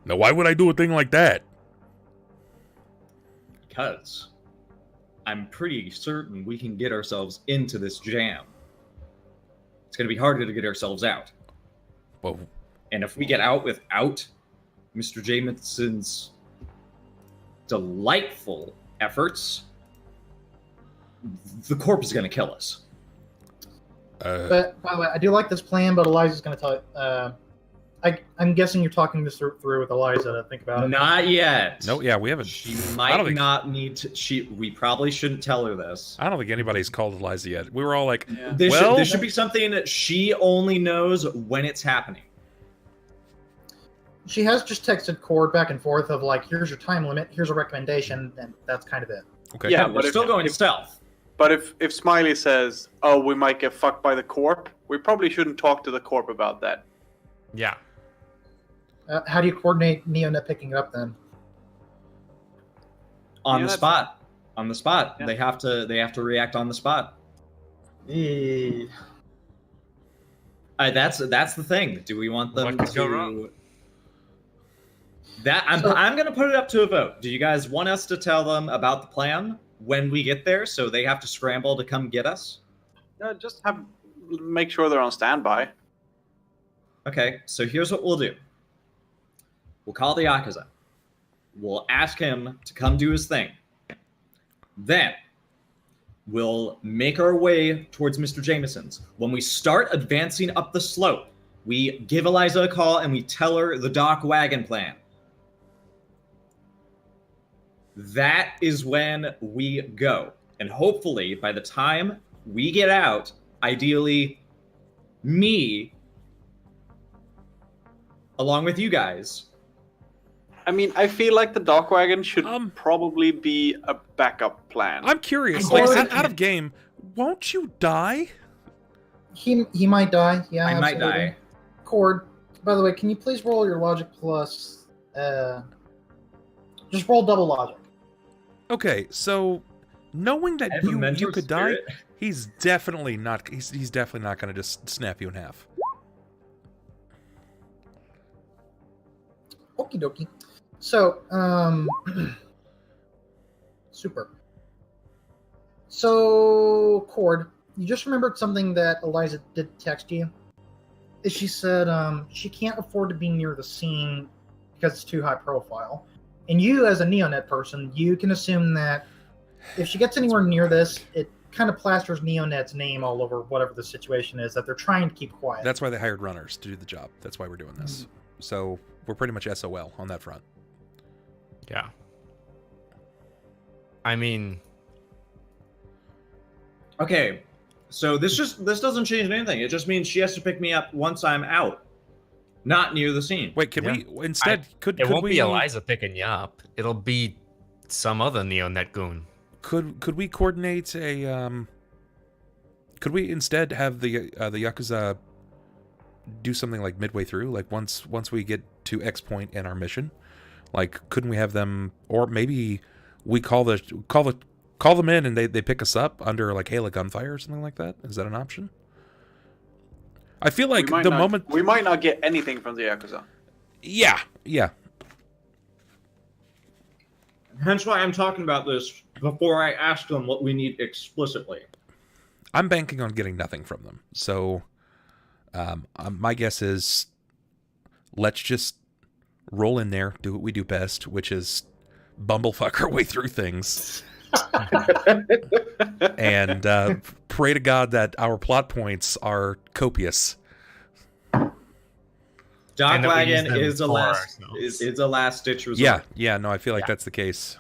Now, why would I do a thing like that? Because I'm pretty certain we can get ourselves into this jam. It's going to be harder to get ourselves out. Whoa. And if we get out without Mr. Jameson's delightful efforts, the corp is going to kill us. But by the way, I do like this plan, but Eliza's going to tell. I'm guessing you're talking this through with Eliza to think about it. Not yet. No, yeah, we haven't. She might not need to. We probably shouldn't tell her this. I don't think anybody's called Eliza yet. We were all like, Yeah. This should be something that she only knows when it's happening. She has just texted Chord back and forth of like, here's your time limit, here's a recommendation, and that's kind of it. okay. Yeah, We're but still going stealth. But if Smiley says, "Oh, we might get fucked by the corp," we probably shouldn't talk to the corp about that. Yeah. How do you coordinate Neonet picking it up then? On Yeah, the spot. On the spot. Yeah. They have to react on the spot. That's the thing. Do we want them What could go to? wrong? That I'm going to put it up to a vote. Do you guys want us to tell them about the plan when we get there, so they have to scramble to come get us? Just make sure they're on standby. Okay, so here's what we'll do. We'll call the Yakuza. We'll ask him to come do his thing. Then we'll make our way towards Mr. Jameson's. When we start advancing up the slope, we give Eliza a call and we tell her the dock wagon plan. That is when we go. And hopefully, by the time we get out, ideally, me, along with you guys. I mean, I feel like the dock wagon should probably be a backup plan. I'm curious. Or- Like, out of game, won't you die? He might die. Yeah, I might absolutely. die. Chord, by the way, can you please roll your logic plus? Just roll double logic. Okay, so knowing that I have a you mentor could die, spirit. he's definitely not. He's definitely not going to just snap you in half. Okie dokie. So, super. So, Chord, you just remembered something that Eliza did text you. She said she can't afford to be near the scene because it's too high profile. And you, as a Neonet person, you can assume that if she gets anywhere near this, it kind of plasters Neonet's name all over whatever the situation is that they're trying to keep quiet. That's why they hired runners to do the job. That's why we're doing this. So we're pretty much SOL on that front. Yeah. I mean, Okay, so this doesn't change anything. It just means she has to pick me up once I'm out, not near the scene. Wait, can we instead? Could it won't we? be Eliza picking you up. It'll be some other Neonet goon. Could we coordinate a? Could we instead have the Yakuza do something like midway through, like once we get to X point in our mission? Like, couldn't we have them, or maybe we call them in and they pick us up under like hail of gunfire or something like that? Is that an option? I feel like we might not get anything from the Yakuza. Yeah. Hence why I'm talking about this before I ask them what we need explicitly. I'm banking on getting nothing from them. So my guess is let's just roll in there, do what we do best, which is bumblefuck our way through things. And pray to God that our plot points are copious. Dock And that we wagon use them is a for last ourselves. is a last ditch resort. Yeah, no, I feel like that's the case.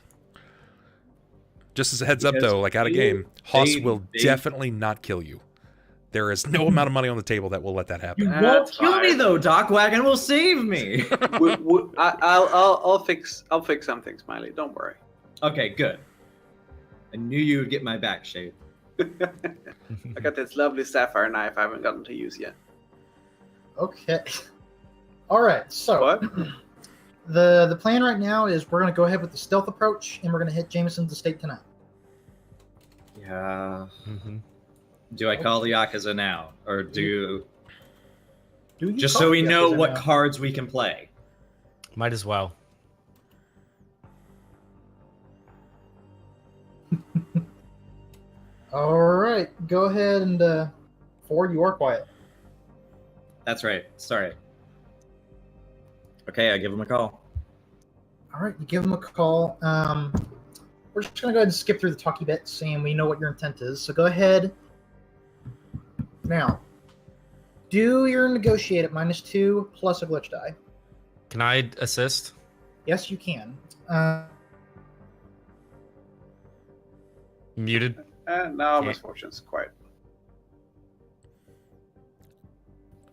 Just as a heads up, Because though, like out of game, Haas will definitely not kill you. There is no amount of money on the table that will let that happen. You won't That's kill me fine. though. Dock wagon will save me. I'll fix something, Smiley. Don't worry. Okay, good. I knew you would get my back, Shade. I got this lovely sapphire knife I haven't gotten to use yet. Okay. All right. So What? the plan right now is we're going to go ahead with the stealth approach, and we're going to hit Jameson's estate tonight. Yeah. Mm-hmm. Do I call the Yakuza now, or do Do you just call so we the know Yakuza what now? cards we can play? Might as well. All right, go ahead and Ford, you are quiet. That's right. Sorry. Okay, I give him a call. All right, you give him a call. We're just gonna go ahead and skip through the talky bits, and we know what your intent is. So go ahead. Now, do your negotiate at -2 plus a glitch die. Can I assist? Yes, you can. Muted. Now Yeah. misfortune's quiet.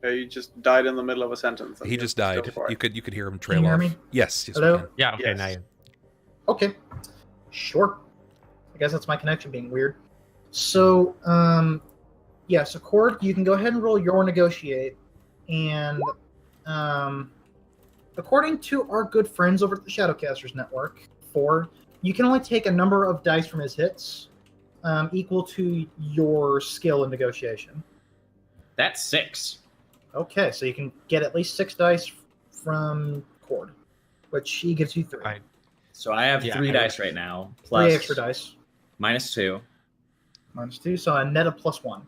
You just died in the middle of a sentence. and He you're just still died. quiet. You could hear him trail hear off. me? Yes, yes, Hello? we can. Yeah. Okay. Yes. Now. You... Okay, sure. I guess that's my connection being weird. So, yeah. So, Chord, you can go ahead and roll your negotiate, and according to our good friends over at the Shadowcasters Network, you can only take a number of dice from his hits equal to your skill in negotiation. That's 6. Okay, so you can get at least 6 dice from Chord, which he gives you 3. Right. So I have Yeah, 3 I- dice right now. Plus 3 extra dice. -2. -2, so a net of +1.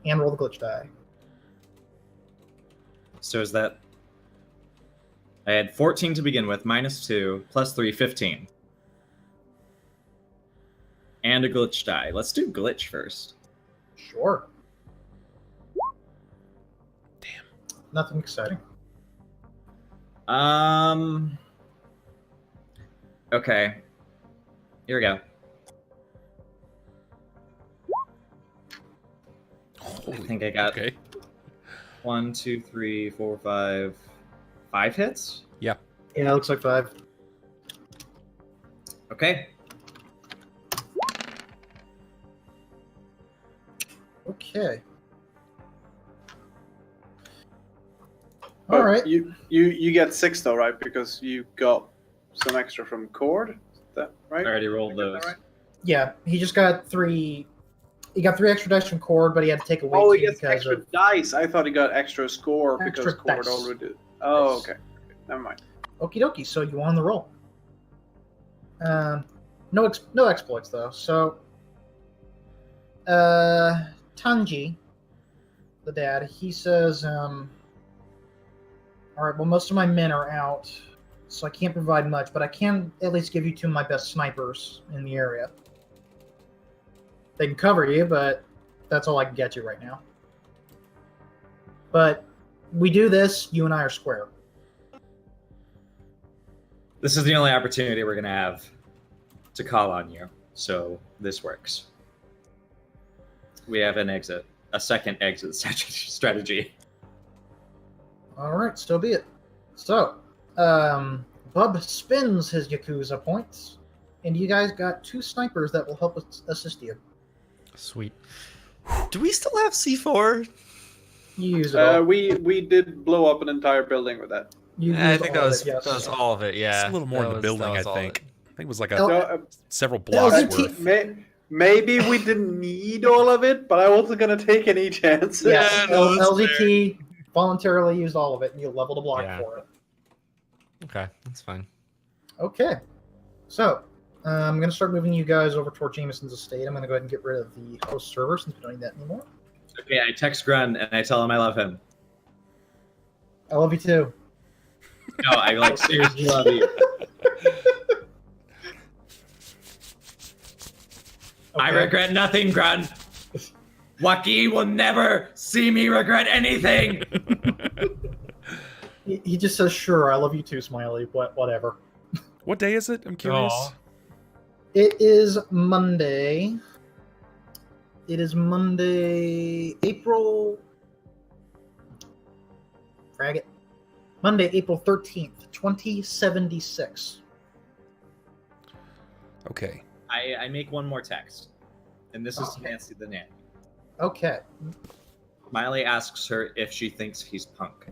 And roll the glitch die. So is that... I had 14 to begin with, -2, plus 3, 15. And a glitch die. Let's do glitch first. Sure. Damn. Nothing exciting. Okay. Here we go. Holy, I think I got okay. 1, 2, 3, 4, 5... 5 hits? Yeah, it looks like 5. Okay. Okay. But All right. You get 6 though, right? Because you got some extra from Chord. Is that right? I already rolled Did I get those. that right? Yeah, he just got 3. He got 3 extra dice from Chord, but he had to take away Oh, 2 he gets because extra of dice. I thought he got extra score Extra because Chord dice. already did. Oh, Dice. okay. Never mind. Okie dokie. So you won the roll. No exploits though. So, Tanji, the dad, he says, all right. Well, most of my men are out, so I can't provide much, but I can at least give you 2 of my best snipers in the area. They can cover you, but that's all I can get you right now. But we do this, you and I are square. This is the only opportunity we're going to have to call on you. So this works. We have an exit. A second exit strategy. All right, so be it. So, Bub spends his Yakuza points, and you guys got 2 snipers that will help assist you. Sweet. Do we still have C4? You use it all. We did blow up an entire building with that. You I used think all that of was, it, yes. that was all of it. Yeah. It's a little more That in the was- building, that I was all of think. it. I think it was like No, several blocks LZT worth. Maybe we didn't need all of it, but I wasn't gonna take any chances. Yeah, Yeah, no, that's LZT voluntarily used all of it, and you leveled a block Yeah. for it. Okay, that's fine. Okay, so I'm going to start moving you guys over toward Jameson's estate. I'm going to go ahead and get rid of the host server since we don't need that anymore. Okay, I text Grun and I tell him I love him. I love you too. No, I like seriously love you. I Okay. regret nothing, Grun. Waki will never see me regret anything. He just says, "Sure, I love you too, Smiley." Whatever. What day is it? I'm curious. Aw. It is Monday. It is Monday, April. Frag it. Monday, April 13th, 2076. Okay. I make one more text, and this is to Okay. Nancy the nanny. Okay. Miley asks her if she thinks he's punk.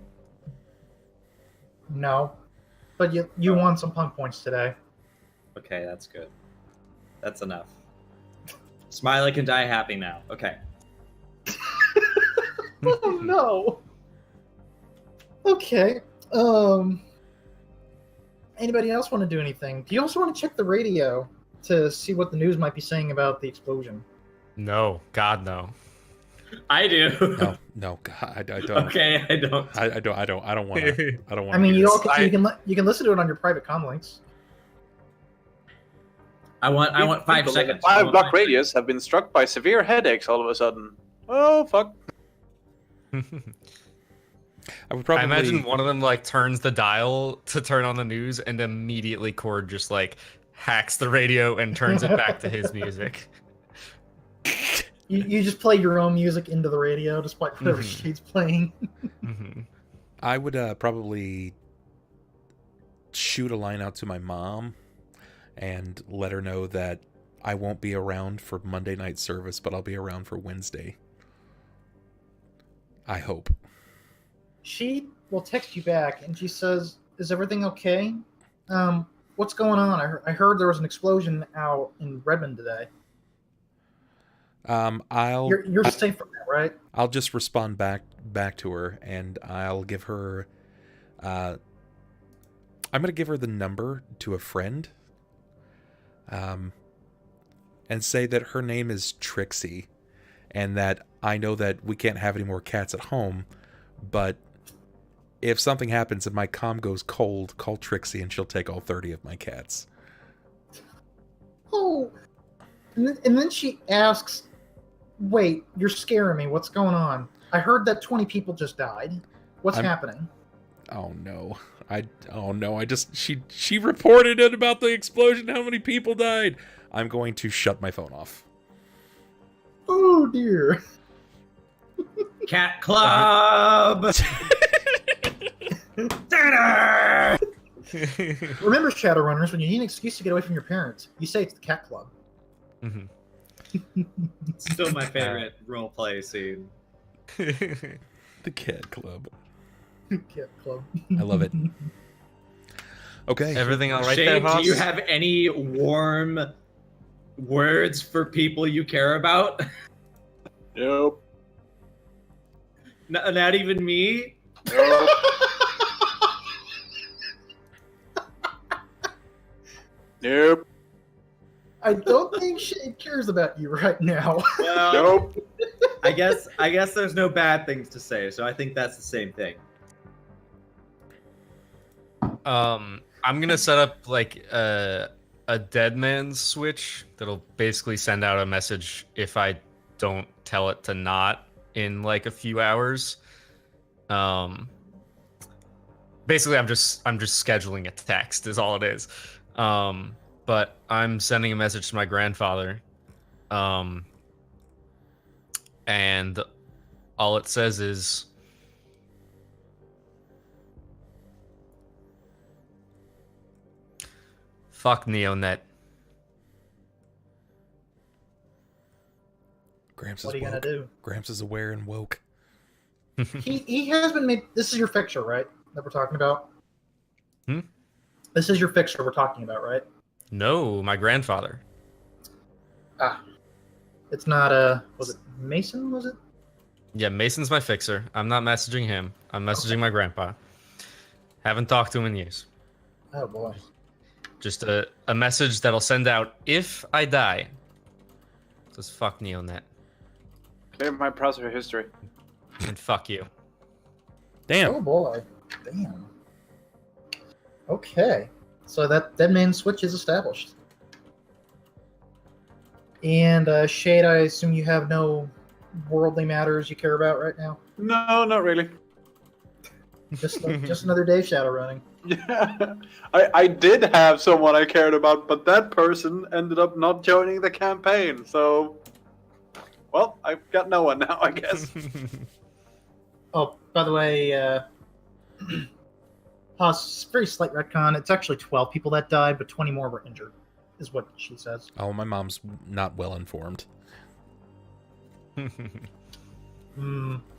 No. But you won some punk points today. Okay, that's good. That's enough. Smiley can die happy now. Okay. Oh no. Okay. Anybody else want to do anything? Do you also want to check the radio to see what the news might be saying about the explosion? No, God, no. I do. No, God, I don't. Okay, I don't. I don't want to. I don't want. I mean, you this. you can listen to it on your private comm links. I want 5 People in a seconds. 5-block radius have been struck by severe headaches all of a sudden. Oh, fuck. I would probably. I imagine one of them like turns the dial to turn on the news, and immediately Chord just like hacks the radio and turns it back to his music. You just play your own music into the radio, despite whatever she's playing. I would probably shoot a line out to my mom and let her know that I won't be around for Monday night service, but I'll be around for Wednesday. I hope. She will text you back, and she says, "Is everything okay? What's going on? I heard there was an explosion out in Redmond today." You're safe from that, right? I'll just respond back to her, and I'll give her. I'm gonna give her the number to a friend. And say that her name is Trixie, and that I know that we can't have any more cats at home, but if something happens and my comm goes cold, call Trixie and she'll take all 30 of my cats. Oh, and then she asks, "Wait, you're scaring me. What's going on? I heard that 20 people just died. What's happening?" Oh no. She reported it about the explosion, how many people died. I'm going to shut my phone off. Oh dear. Cat Club! Remember, Shadowrunners, when you need an excuse to get away from your parents, you say it's the Cat Club. Still my favorite roleplay scene. The Cat Club. Cat Club. I love it. Okay. Everything all right Shade, there, Hoss? do you have any warm words for people you care about? Nope. Not even me? Nope. Nope. I don't think Shade cares about you right now. Well, Nope. I guess there's no bad things to say, so I think that's the same thing. I'm gonna set up like a dead man's switch that'll basically send out a message if I don't tell it to not in like a few hours. Basically I'm just scheduling a text is all it is. But I'm sending a message to my grandfather. And all it says is, "Fuck NeoNet." Gramps What are is you gonna woke. do? Gramps is aware and woke. He has been made. This is your fixer, right? That we're talking about. Hmm? This is your fixer we're talking about, right? No, my grandfather. It's not was it Mason? Was it? Yeah, Mason's my fixer. I'm not messaging him. I'm messaging my grandpa. Haven't talked to him in years. Oh boy. Just a message that'll send out if I die. It says fuck NeoNet. Clear my browser history. And fuck you. Damn. Oh boy. Damn. Okay. So that dead man switch is established. And Shade, I assume you have no worldly matters you care about right now. No, not really. Just another day shadow running. Yeah, I did have someone I cared about, but that person ended up not joining the campaign. So, well, I've got no one now, I guess. Oh, by the way, very slight retcon. It's actually 12 people that died, but 20 more were injured, is what she says. Oh, my mom's not well informed.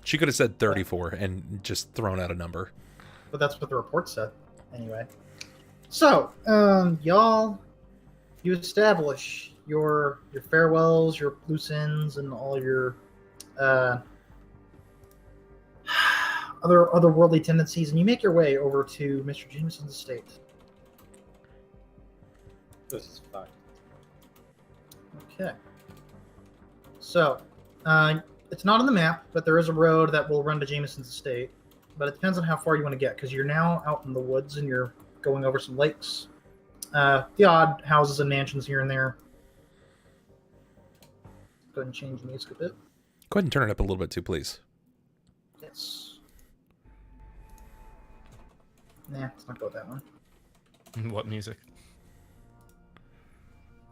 She could have said 34 and just thrown out a number. But that's what the report said, anyway. So, y'all, you establish your farewells, your loose ends, and all your other worldly tendencies, and you make your way over to Mr. Jameson's estate. This is fine. Okay. So, it's not on the map, but there is a road that will run to Jameson's estate. But it depends on how far you want to get, because you're now out in the woods and you're going over some lakes. The odd houses and mansions here and there. Go ahead and change the music a bit. Go ahead and turn it up a little bit too, please. Yes. Nah, let's not go with that one. What music?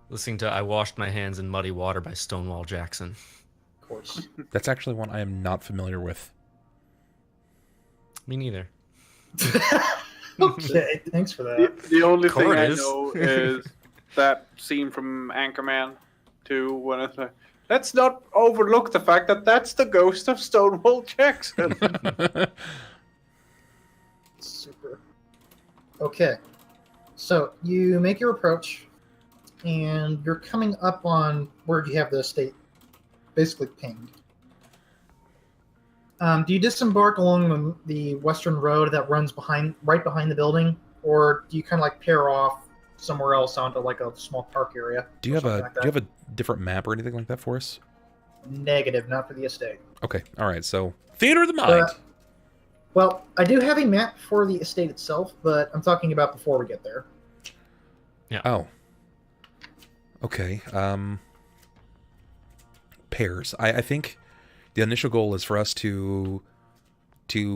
Listening to I Washed My Hands in Muddy Water by Stonewall Jackson. Of course. That's actually one I am not familiar with. Me neither. Okay, thanks for that. The only thing Chord I is. know is that scene from Anchorman 2 when it's like, let's not overlook the fact that that's the ghost of Stonewall Jackson. Super. Okay. So you make your approach, and you're coming up on where you have the estate basically pinged. Do you disembark along the western road that runs right behind the building, or do you kind of like pair off somewhere else onto like a small park area? Do you have a different map or anything like that for us? Negative, not for the estate. Okay, all right. So theater of the mind. Well, I do have a map for the estate itself, but I'm talking about before we get there. Yeah. Oh. Okay. Pairs. I think the initial goal is for us to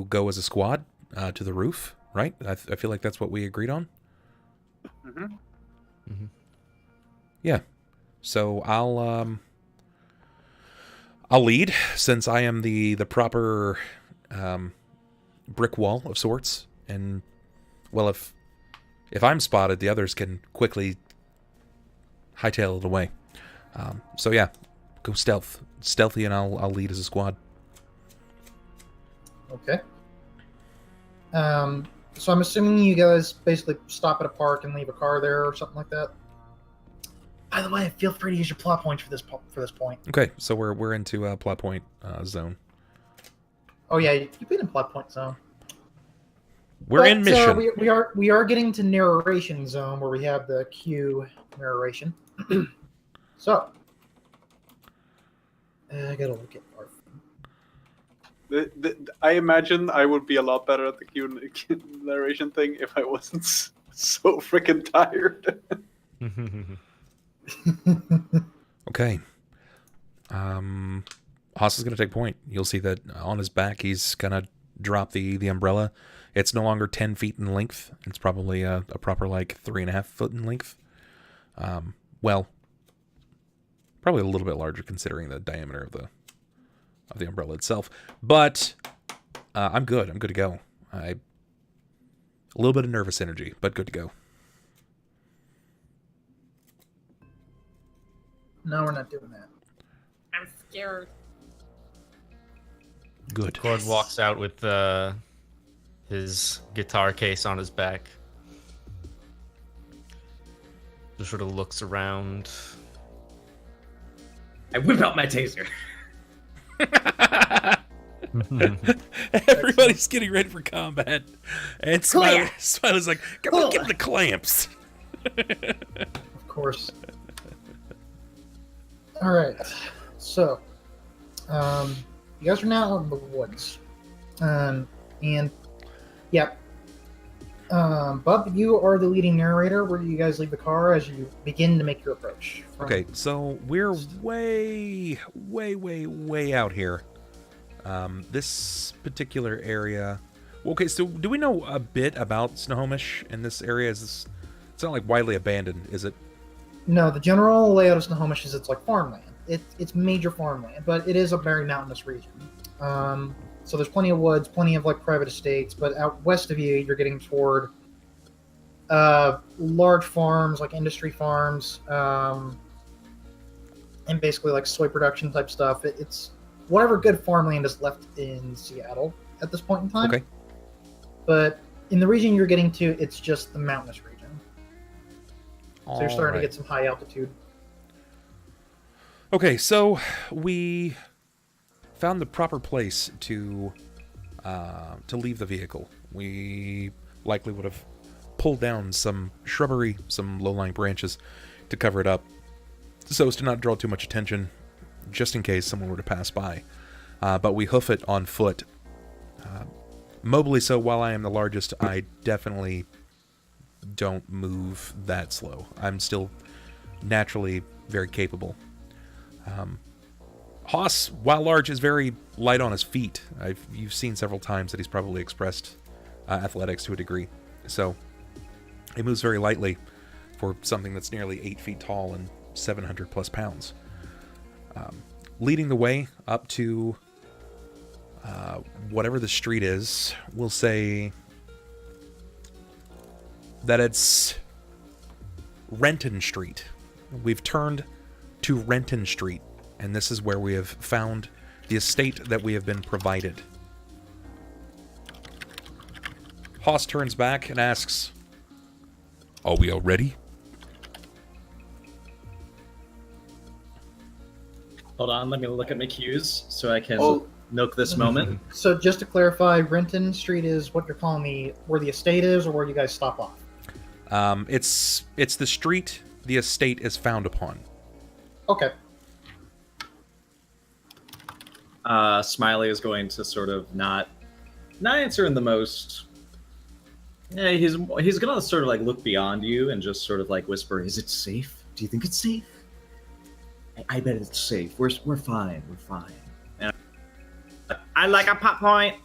go as a squad to the roof, right? I feel like that's what we agreed on. Mm-hmm. Mm-hmm. Yeah. So I'll lead, since I am the proper brick wall of sorts, and well, if I'm spotted, the others can quickly hightail it away. So yeah, go stealthy, and I'll lead as a squad. Okay. So I'm assuming you guys basically stop at a park and leave a car there or something like that. By the way, feel free to use your plot points for this point. Okay, so we're into plot point zone. Oh yeah, you've been in plot point zone. We're in mission. We are getting to narration zone where we have the Q narration. So I gotta look at our. I imagine I would be a lot better at the Q narration thing if I wasn't so freaking tired. Okay. Haas is going to take point. You'll see that on his back, he's going to drop the umbrella. It's no longer 10 feet in length. It's probably a proper, like, 3.5 foot in length. Well, probably a little bit larger considering the diameter of the umbrella itself. But I'm good. I'm good to go. A little bit of nervous energy, but good to go. No, we're not doing that. I'm scared. Good. Chord walks out with his guitar case on his back. Just sort of looks around. I whip out my taser. Everybody's getting ready for combat. And Smiley's like, come on, get the clamps. Of course. All right. So, you guys are now out in the woods. And, yeah. Bub, you are the leading narrator. Where do you guys leave the car as you begin to make your approach? Okay, so we're way out here. This particular area. Okay, so do we know a bit about Snohomish in this area? It's not like widely abandoned, is it? No, the general layout of Snohomish is it's like farmland. It's major farmland, but it is a very mountainous region. So there's plenty of woods, plenty of like private estates, but out west of you, you're getting toward large farms, like industry farms, and basically like soy production type stuff. It's whatever good farmland is left in Seattle at this point in time. Okay. But in the region you're getting to, it's just the mountainous region. So you're starting to Alright. get some high altitude. Okay, so we found the proper place to leave the vehicle. We likely would have pulled down some shrubbery, some low-lying branches to cover it up, so as to not draw too much attention. just in case someone were to pass by. But we hoof it on foot. Mobily so, while I am the largest, I definitely don't move that slow. I'm still naturally very capable. Haas, while large, is very light on his feet. You've seen several times that he's probably expressed athletics to a degree. So he moves very lightly for something that's nearly 8 feet tall and 700 plus pounds. Leading the way up to whatever the street is, we'll say that it's Renton Street. We've turned to Renton Street, and this is where we have found the estate that we have been provided. Haas turns back and asks, "Are we all ready?" Hold on, let me look at my cues so I can milk this moment. So just to clarify, Renton Street is what you're calling where the estate is, or where you guys stop off? It's the street the estate is found upon. Okay. Smiley is going to sort of not answer in the most. Yeah, he's gonna sort of like look beyond you and just sort of like whisper, "Is it safe? Do you think it's safe?" I bet it's safe. We're fine. We're fine. And I like a pop point.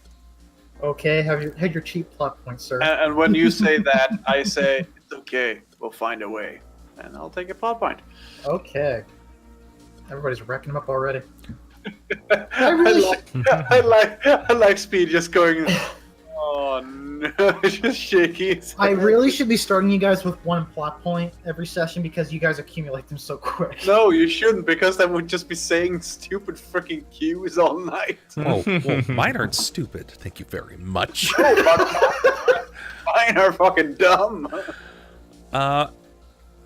Okay, have your cheap plot point, sir. And when you say that, I say, "It's okay. We'll find a way." And I'll take a plot point. Okay. Everybody's wrecking them up already. I like Speed just going, "Oh no," just shaking his I head. really should be starting you guys with one plot point every session because you guys accumulate them so quick. No, you shouldn't, because I would just be saying stupid freaking cues all night. Oh, well, mine aren't stupid. Thank you very much. Mine are fucking dumb.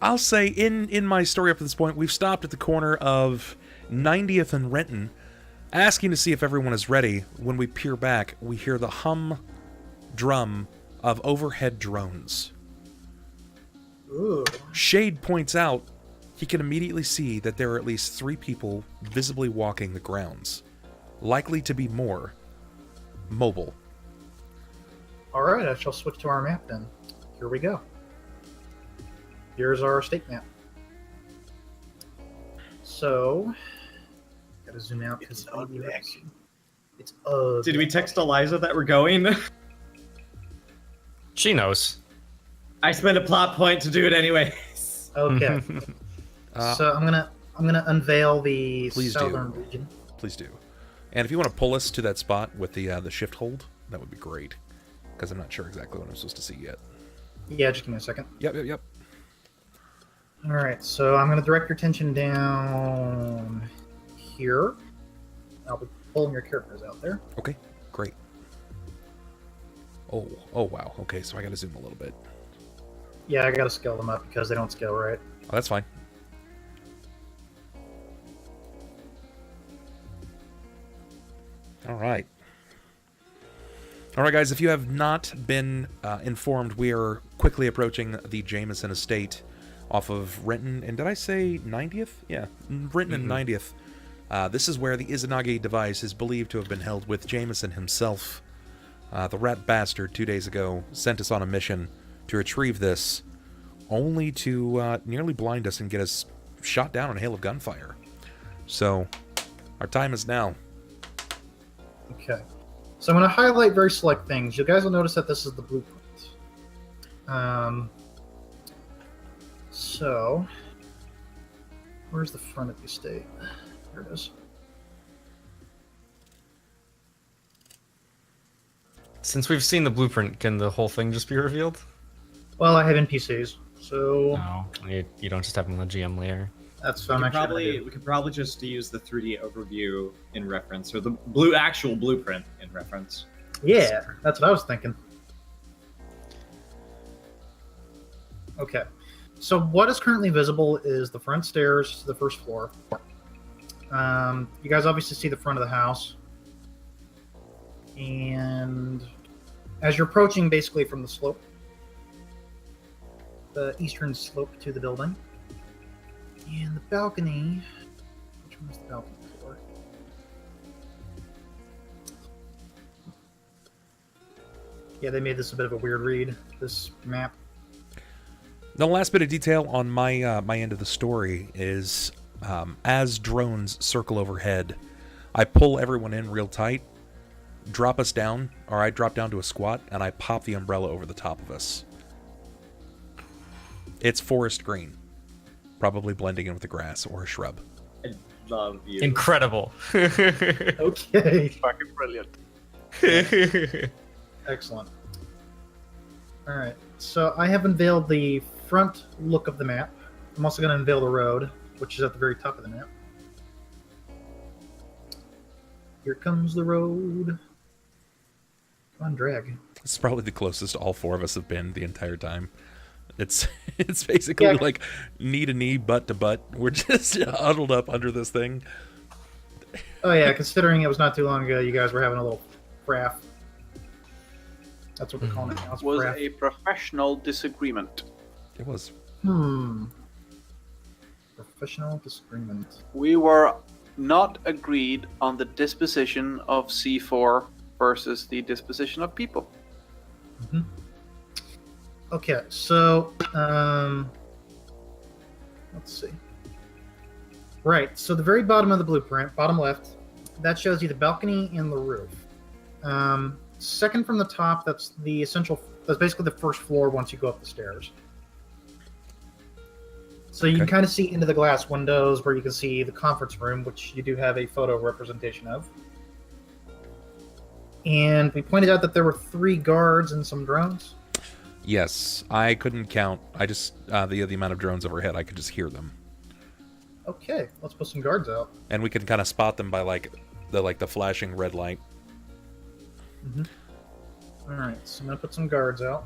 I'll say in my story up to this point, we've stopped at the corner of 90th and Renton, asking to see if everyone is ready. When we peer back, we hear the drum of overhead drones. Ooh. Shade points out he can immediately see that there are at least 3 people visibly walking the grounds, likely to be more mobile. Alright, I shall switch to our map then. Here we go. Here's our state map. So, gotta zoom out because It's ugly. It's ugly. Did we text Eliza that we're going? She knows. I spent a plot point to do it anyways. Okay. So I'm gonna unveil the Please do. southern region. Please do. And if you want to pull us to that spot with the shift hold, that would be great. Because I'm not sure exactly what I'm supposed to see yet. Yeah, just give me a second. Yep. Alright, so I'm gonna direct your attention down here. I'll be pulling your characters out there. Okay, great. Oh wow. Okay, so I gotta zoom a little bit. Yeah, I gotta scale them up because they don't scale right. Oh, that's fine. Alright. Alright, guys, if you have not been informed, we are quickly approaching the Jameson estate off of Renton, and did I say 90th? Yeah, Renton and 90th. This is where the Izanagi device is believed to have been held with Jameson himself. The rat bastard 2 days ago sent us on a mission to retrieve this, only to nearly blind us and get us shot down in a hail of gunfire. So, our time is now. Okay. So I'm going to highlight very select things. You guys will notice that this is the blueprint. So, where's the front of the estate? There it is. Since we've seen the blueprint, can the whole thing just be revealed? Well, I have NPCs, so No, you don't just have them in the GM layer. that's We what I'm could, actually we could probably just use the 3D overview in reference, or the actual blueprint in reference. Yeah, that's what I was thinking. Okay. So what is currently visible is the front stairs to the first floor. You guys obviously see the front of the house. And as you're approaching basically from the slope, the eastern slope to the building, and the balcony, which Which one's the balcony for? Yeah, they made this a bit of a weird read, this map. The last bit of detail on my my end of the story is as drones circle overhead, I pull everyone in real tight, drop us down, or I drop down to a squat, and I pop the umbrella over the top of us. It's forest green, probably blending in with the grass or a shrub. I love you. Incredible. Okay. Fucking brilliant. Excellent. Alright, so I have unveiled the front look of the map. I'm also going to unveil the road, which is at the very top of the map. Here comes the road. Come on, drag. This is probably the closest all four of us have been the entire time. It's basically like knee to knee, butt to butt. We're just huddled up under this thing. Oh yeah, considering it was not too long ago, you guys were having a little craft. That's what we're calling it now. It's Was craft. a professional disagreement. It was. Professional disagreement. We were not agreed on the disposition of C4 versus the disposition of people. Mm-hmm. Okay, so let's see. Right, so the very bottom of the blueprint, bottom left, that shows you the balcony and the roof. Second from the top, that's the essential. That's basically the first floor once you go up the stairs. So you can kind of see into the glass windows where you can see the conference room, which you do have a photo representation of. And we pointed out that there were 3 guards and some drones. Yes, I couldn't count. I just the amount of drones overhead, I could just hear them, Okay, let's put some guards out. and we can kind of spot them by like the flashing red light. All right, so I'm gonna put some guards out.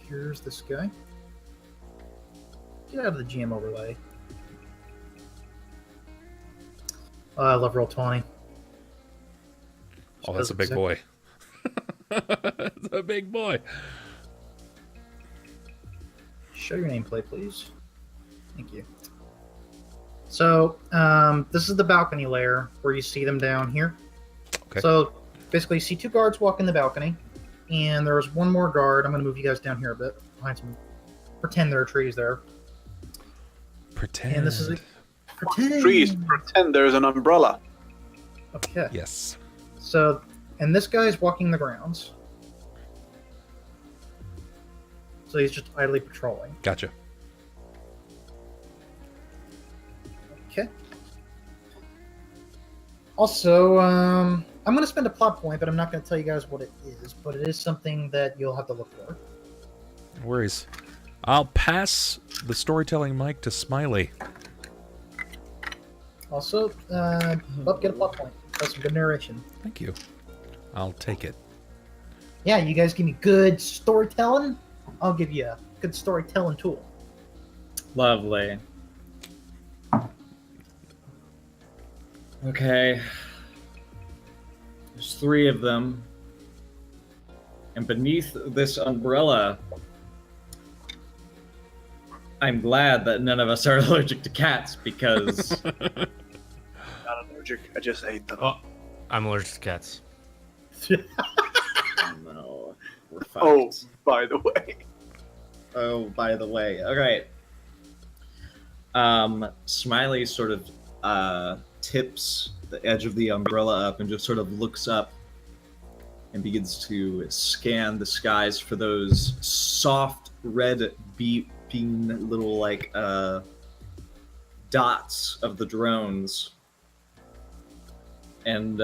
Here's this guy. Get out of the GM overlay. Oh, I love Roll20. Oh, that's a big boy. That's a big boy. Show your nameplate, please. Thank you. So, this is the balcony layer where you see them down here. Okay. So, basically, you see 2 guards walk in the balcony, and there's one more guard. I'm going to move you guys down here a bit, behind some. Pretend there are trees there. Pretend. And this is pretend. Trees, pretend there's an umbrella. Okay. Yes. So, and this guy's walking the grounds. So he's just idly patrolling. Gotcha. Okay. Also, I'm going to spend a plot point, but I'm not going to tell you guys what it is. But it is something that you'll have to look for. No worries. I'll pass the storytelling mic to Smiley. Also, Bub, get a plot point. That's some good narration. Thank you. I'll take it. Yeah, you guys give me good storytelling. I'll give you a good storytelling tool. Lovely. Okay. There's 3 of them. And beneath this umbrella, I'm glad that none of us are allergic to cats because Not allergic. I just ate them. Oh, I'm allergic to cats. oh no, we're fucked. Oh, by the way. Oh, by the way. All right. Smiley sort of tips the edge of the umbrella up and just sort of looks up and begins to scan the skies for those soft red beeping little like dots of the drones. And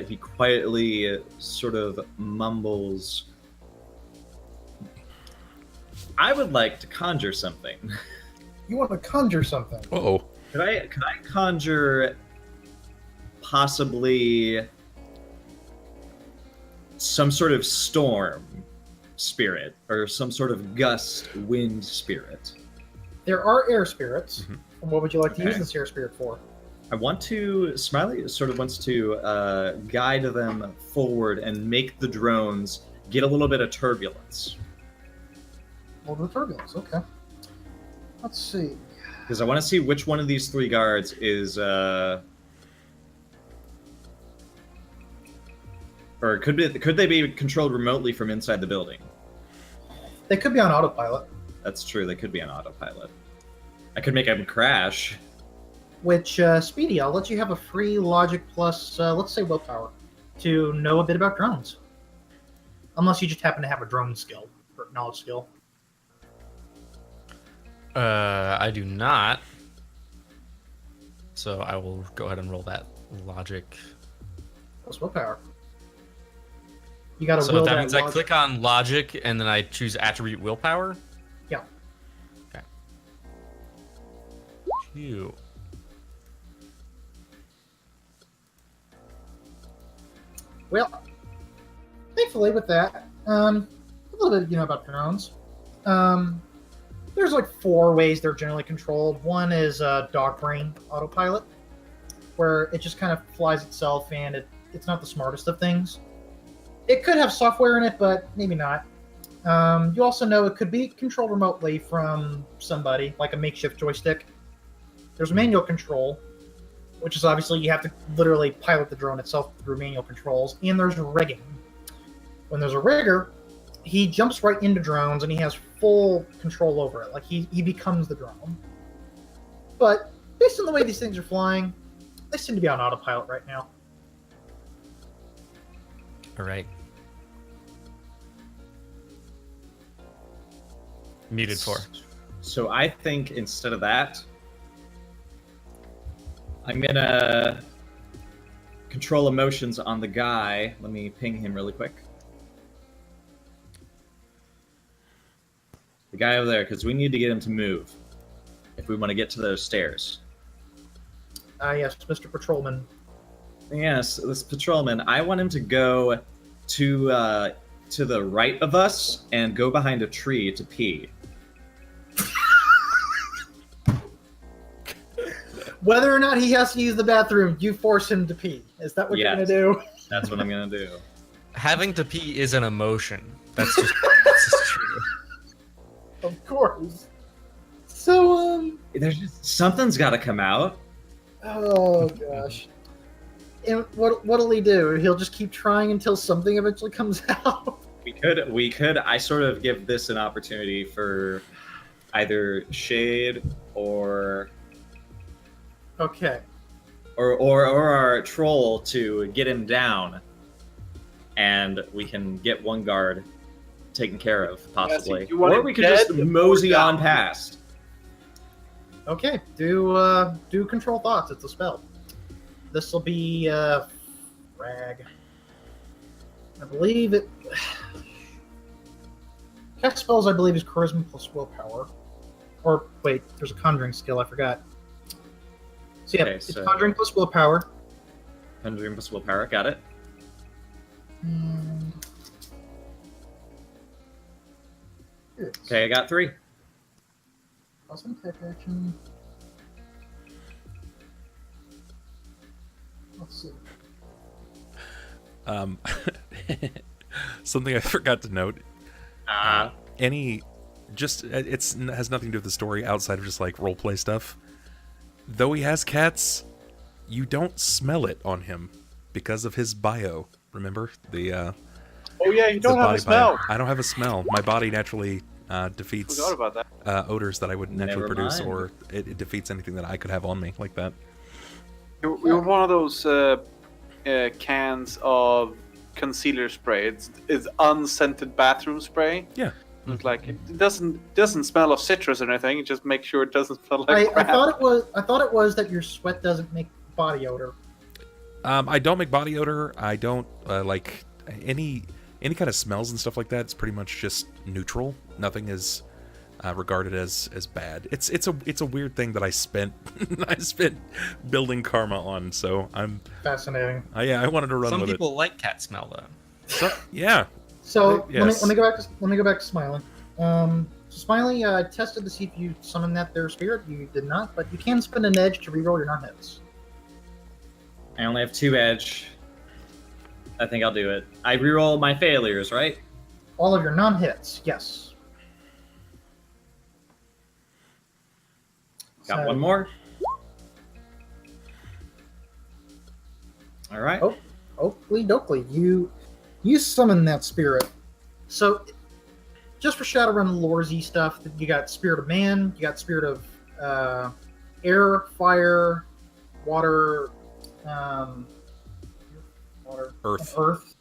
he quietly sort of mumbles, I would like to conjure something. You want to conjure something? Uh-oh. Could I conjure possibly some sort of storm spirit or some sort of gust wind spirit? There are air spirits. Mhm. And what would you like to Okay. use this air spirit for? I want to, Smiley sort of wants to guide them forward and make the drones get a little bit of turbulence. Well, the turbulence, okay. Let's see. Because I want to see which one of these 3 guards is, or could they be controlled remotely from inside the building? They could be on autopilot. That's true. They could be on autopilot. I could make them crash. Which, Speedy, I'll let you have a free logic plus, let's say willpower, to know a bit about drones. Unless you just happen to have a drone skill, or knowledge skill. I do not. So I will go ahead and roll that logic. Plus willpower. You gotta So will that that means I logic. click on logic and then I choose attribute willpower? Yeah. Okay. Phew. Well, thankfully with that, a little bit, about drones. There's like 4 ways they're generally controlled. One is dog brain autopilot, where it just kind of flies itself and it's not the smartest of things. It could have software in it, but maybe not. You also know it could be controlled remotely from somebody, like a makeshift joystick. There's manual control, which is obviously you have to literally pilot the drone itself through manual controls. And there's rigging. When there's a rigger, he jumps right into drones and he has full control over it. Like he becomes the drone. But based on the way these things are flying, they seem to be on autopilot right now. All right. Muted for. So I think instead of that, I'm gonna control emotions on the guy. Let me ping him really quick. The guy over there, because we need to get him to move if we want to get to those stairs. Yes, Mr. Patrolman. Yes, this patrolman. I want him to go to the right of us and go behind a tree to pee. Whether or not he has to use the bathroom, you force him to pee. Is that what you're going to do? That's what I'm gonna do. Having to pee is an emotion. That's just true. Of course. So, There's just something's got to come out. oh gosh. And what'll he do? He'll just keep trying until something eventually comes out. We could. I sort of give this an opportunity for either Shade or Okay. or our troll to get him down, and we can get one guard taken care of, possibly. you want Or him we could dead just or mosey down? on past. Okay. Do control thoughts. It's a spell. This will be frag. I believe it. Cast spells, I believe, is charisma plus willpower. Or wait, there's a conjuring skill. I forgot. So yeah, Okay, it's so- conjuring plus willpower. 100 plus willpower. Got it. And... Okay, I got 3. Awesome tech action. Let's see. Something I forgot to note. Uh, It's has nothing to do with the story outside of just like role play stuff. Though he has cats, you don't smell it on him because of his bio. Remember the Oh yeah, you the don't have a body smell. bio. I don't have a smell. My body naturally defeats Forgot about that. odors that I would naturally Never produce, mind. or it defeats anything that I could have on me like that. You're one of those cans of concealer spray. It's unscented bathroom spray. Yeah. It's like it doesn't smell of citrus or anything. Just make sure it doesn't smell like I crap. thought it was that your sweat doesn't make body odor. I don't make body odor. I don't like any kind of smells and stuff like that. It's pretty much just neutral. Nothing is regarded as bad. It's a weird thing that I spent building karma on. So I'm Fascinating. I wanted to run Some with people like cat smell though. it. So, yeah. So Yes. let me go back to Smiley. So Smiley, I tested to see if you summoned that there spirit. You did not, but you can spend an edge to reroll your non-hits. I only have 2 edge. I think I'll do it. I reroll my failures, right? All of your non-hits, yes. Got one more. All right. Oh, Oakley Dokley, you summon that spirit. So, just for Shadowrun loresy stuff, you got Spirit of Man, you got Spirit of Air, Fire, Water, Earth.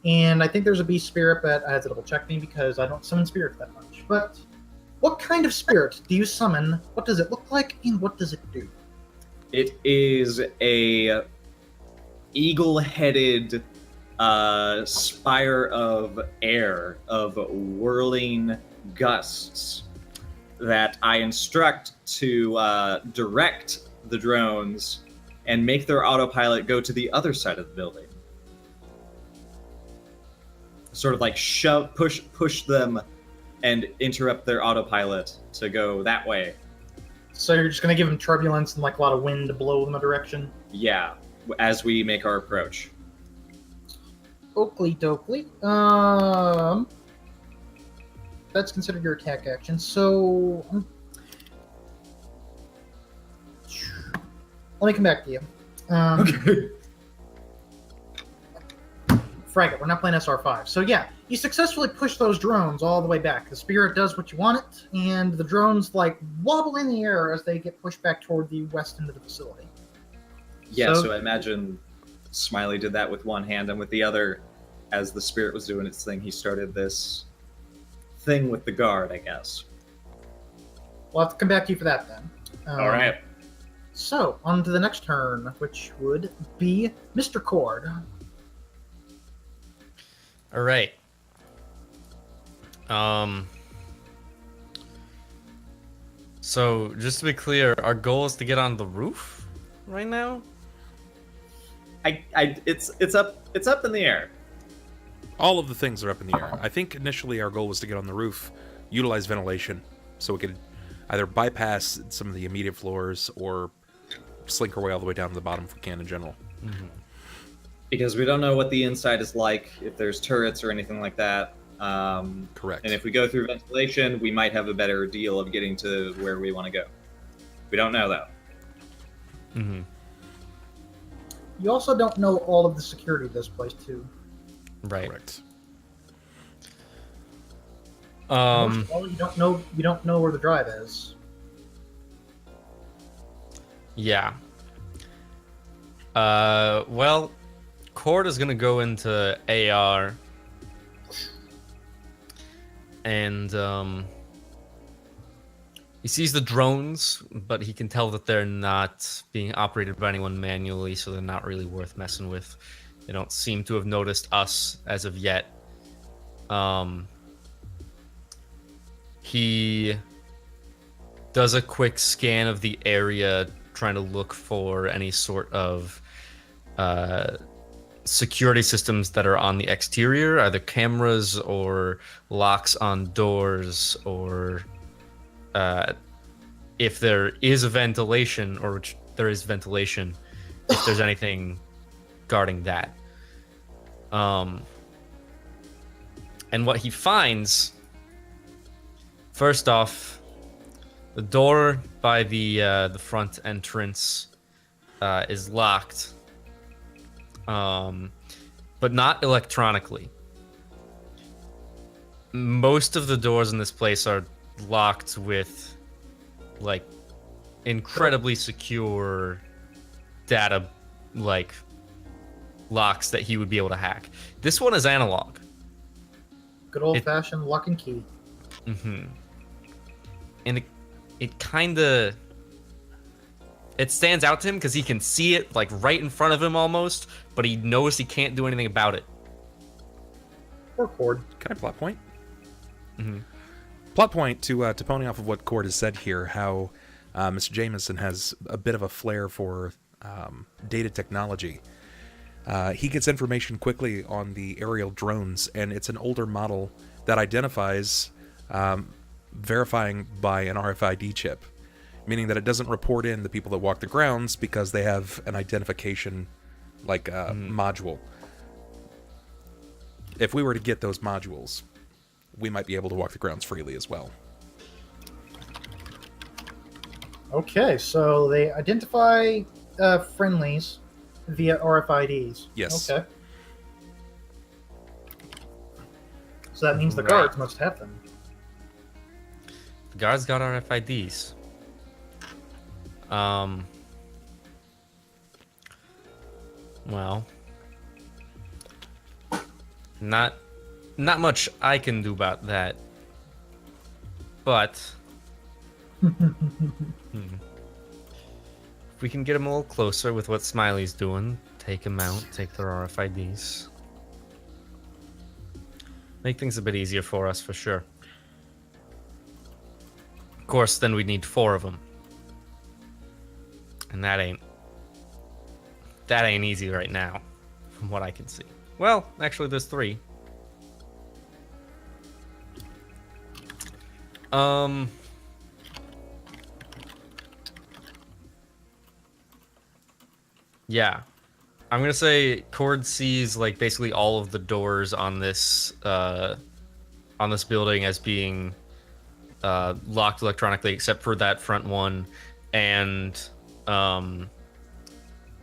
And I think there's a beast spirit, but I had to double check me because I don't summon spirits that much. But what kind of spirit do you summon? What does it look like, and what does it do? It is a eagle-headed spire of air, of whirling gusts that I instruct to direct the drones and make their autopilot go to the other side of the building. Sort of like push them and interrupt their autopilot to go that way. So you're just going to give them turbulence and like a lot of wind to blow them a direction? Yeah, as we make our approach. Oakley Dokley. That's considered your attack action. So let me come back to you. Okay. Frag it, we're not playing SR5. So yeah, you successfully push those drones all the way back. The spirit does what you want it, and the drones like wobble in the air as they get pushed back toward the west end of the facility. Yeah, so I imagine Smiley did that with one hand, and with the other, as the spirit was doing its thing, he started this thing with the guard, I guess. We'll have to come back to you for that then. All right. So, on to the next turn, which would be Mr. Chord. All right. So just to be clear, our goal is to get on the roof right now. It's up in the air. All of the things are up in the air. I think initially our goal was to get on the roof, utilize ventilation, so we could either bypass some of the immediate floors or slink our way all the way down to the bottom if we can in general. Mm-hmm. Because we don't know what the inside is like, if there's turrets or anything like that. Correct. And if we go through ventilation, we might have a better deal of getting to where we want to go. We don't know, though. Mm-hmm. You also don't know all of the security of this place, too. Right. Correct. Most of all, you don't know where the drive is. Yeah. Well, Chord is gonna go into AR, and he sees the drones, but he can tell that they're not being operated by anyone manually, so they're not really worth messing with. They don't seem to have noticed us as of yet. He does a quick scan of the area, trying to look for any sort of security systems that are on the exterior, either cameras or locks on doors, or if there is a ventilation, or which there is ventilation, if there's anything guarding that. And what he finds, first off, the door by the front entrance is locked, but not electronically. Most of the doors in this place are locked with like incredibly secure data, like locks that he would be able to hack. This one is analog. Good old-fashioned lock and key. Mm-hmm. And it kind of... It stands out to him because he can see it like right in front of him almost, but he knows he can't do anything about it. Or Chord. Can I plot point? Mm-hmm. Plot point to pony off of what Chord has said here, how Mr. Jameson has a bit of a flair for data technology. He gets information quickly on the aerial drones, and it's an older model that identifies verifying by an RFID chip, meaning that it doesn't report in the people that walk the grounds because they have an identification like module. If we were to get those modules, we might be able to walk the grounds freely as well. Okay, so they identify friendlies via RFIDs. Yes. Okay. So that means the Right. guards must have them. The guards got RFIDs. Well, not much I can do about that. But if we can get them a little closer with what Smiley's doing, take them out, take their RFIDs. Make things a bit easier for us, for sure. Of course, then we'd need 4 of them. And that ain't easy right now, from what I can see. Well, actually, there's 3. Yeah. I'm gonna say Chord sees like basically all of the doors on this building as being locked electronically, except for that front one, and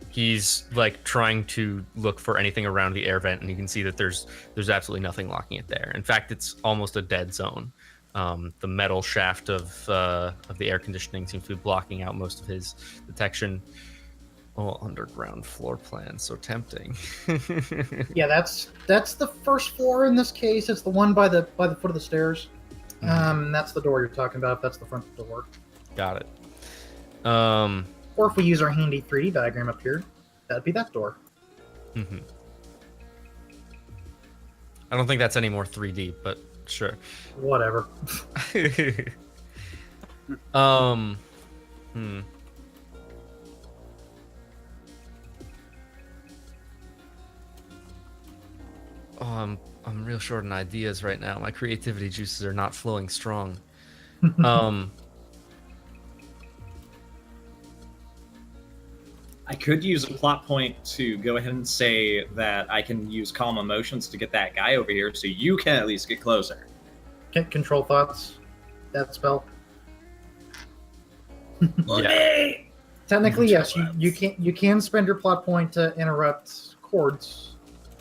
he's like trying to look for anything around the air vent, and you can see that there's absolutely nothing locking it there. In fact, it's almost a dead zone. The metal shaft of the air conditioning seems to be blocking out most of his detection. Oh, underground floor plan, so tempting. Yeah, that's the first floor in this case. It's the one by the foot of the stairs. That's the door you're talking about. If that's the front door. Got it. Or if we use our handy 3D diagram up here, that'd be that door. I don't think that's any more 3D, but sure. Whatever. Oh, I'm real short on ideas right now. My creativity juices are not flowing strong. I could use a plot point to go ahead and say that I can use calm emotions to get that guy over here, so you can at least get closer. Can't control thoughts. That spell. Yeah. Technically, yes, you can spend your plot point to interrupt Chord's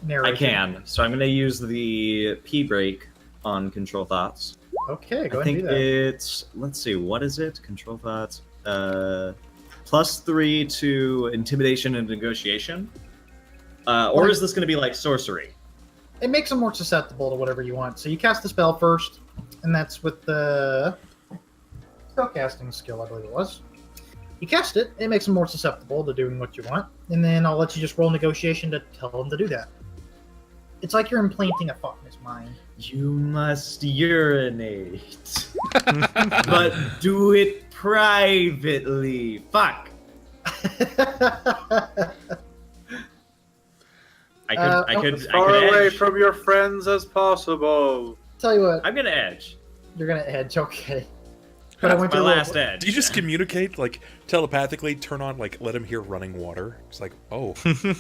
narration. I can, so I'm going to use the P break on control thoughts. Okay, go I ahead think and do that. it's, let's see, what is it? Control thoughts. +3 to intimidation and negotiation. Or is this going to be like sorcery? It makes them more susceptible to whatever you want. So you cast the spell first, and that's with the spellcasting skill, I believe it was. You cast it, it makes them more susceptible to doing what you want, and then I'll let you just roll negotiation to tell them to do that. It's like you're implanting a thought in his mind. You must urinate. But do it privately. Fuck. I could As far edge. away from your friends as possible. Tell you what, I'm gonna edge. you're gonna edge, okay. But I that's want my you to roll- last edge. Do you just communicate, like, telepathically, turn on, like, let him hear running water? It's like, oh. Okay.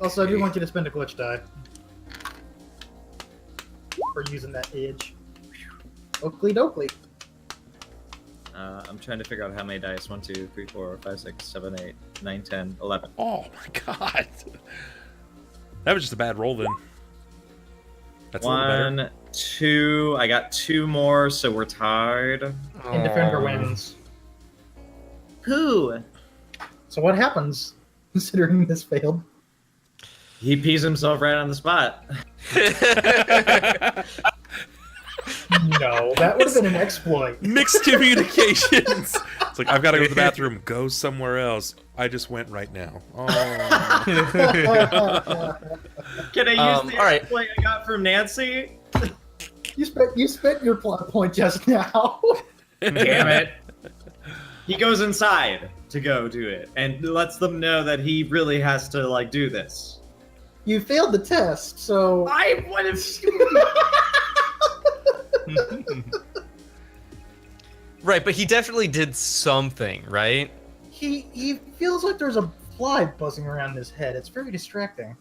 Also, I do want you to spend a glitch die for using that edge. Oakley dokley. I'm trying to figure out how many dice. 1, 2, 3, 4, 5, 6, 7, 8, 9, 10, 11. Oh, my God. That was just a bad roll, then. That's a little better. 1, 2. I got 2 more, so we're tied. And defender wins. Who? So what happens, considering this failed? He pees himself right on the spot. No, that would have been an exploit. Mixed communications. It's like, I've got to go to the bathroom. Go somewhere else. I just went right now. Oh. Can I use the all right. exploit I got from Nancy? You spent your plot point just now. Damn it. He goes inside to go do it and lets them know that he really has to, like, do this. You failed the test, so I would have. Right, but he definitely did something, right? he feels like there's a fly buzzing around his head. It's very distracting.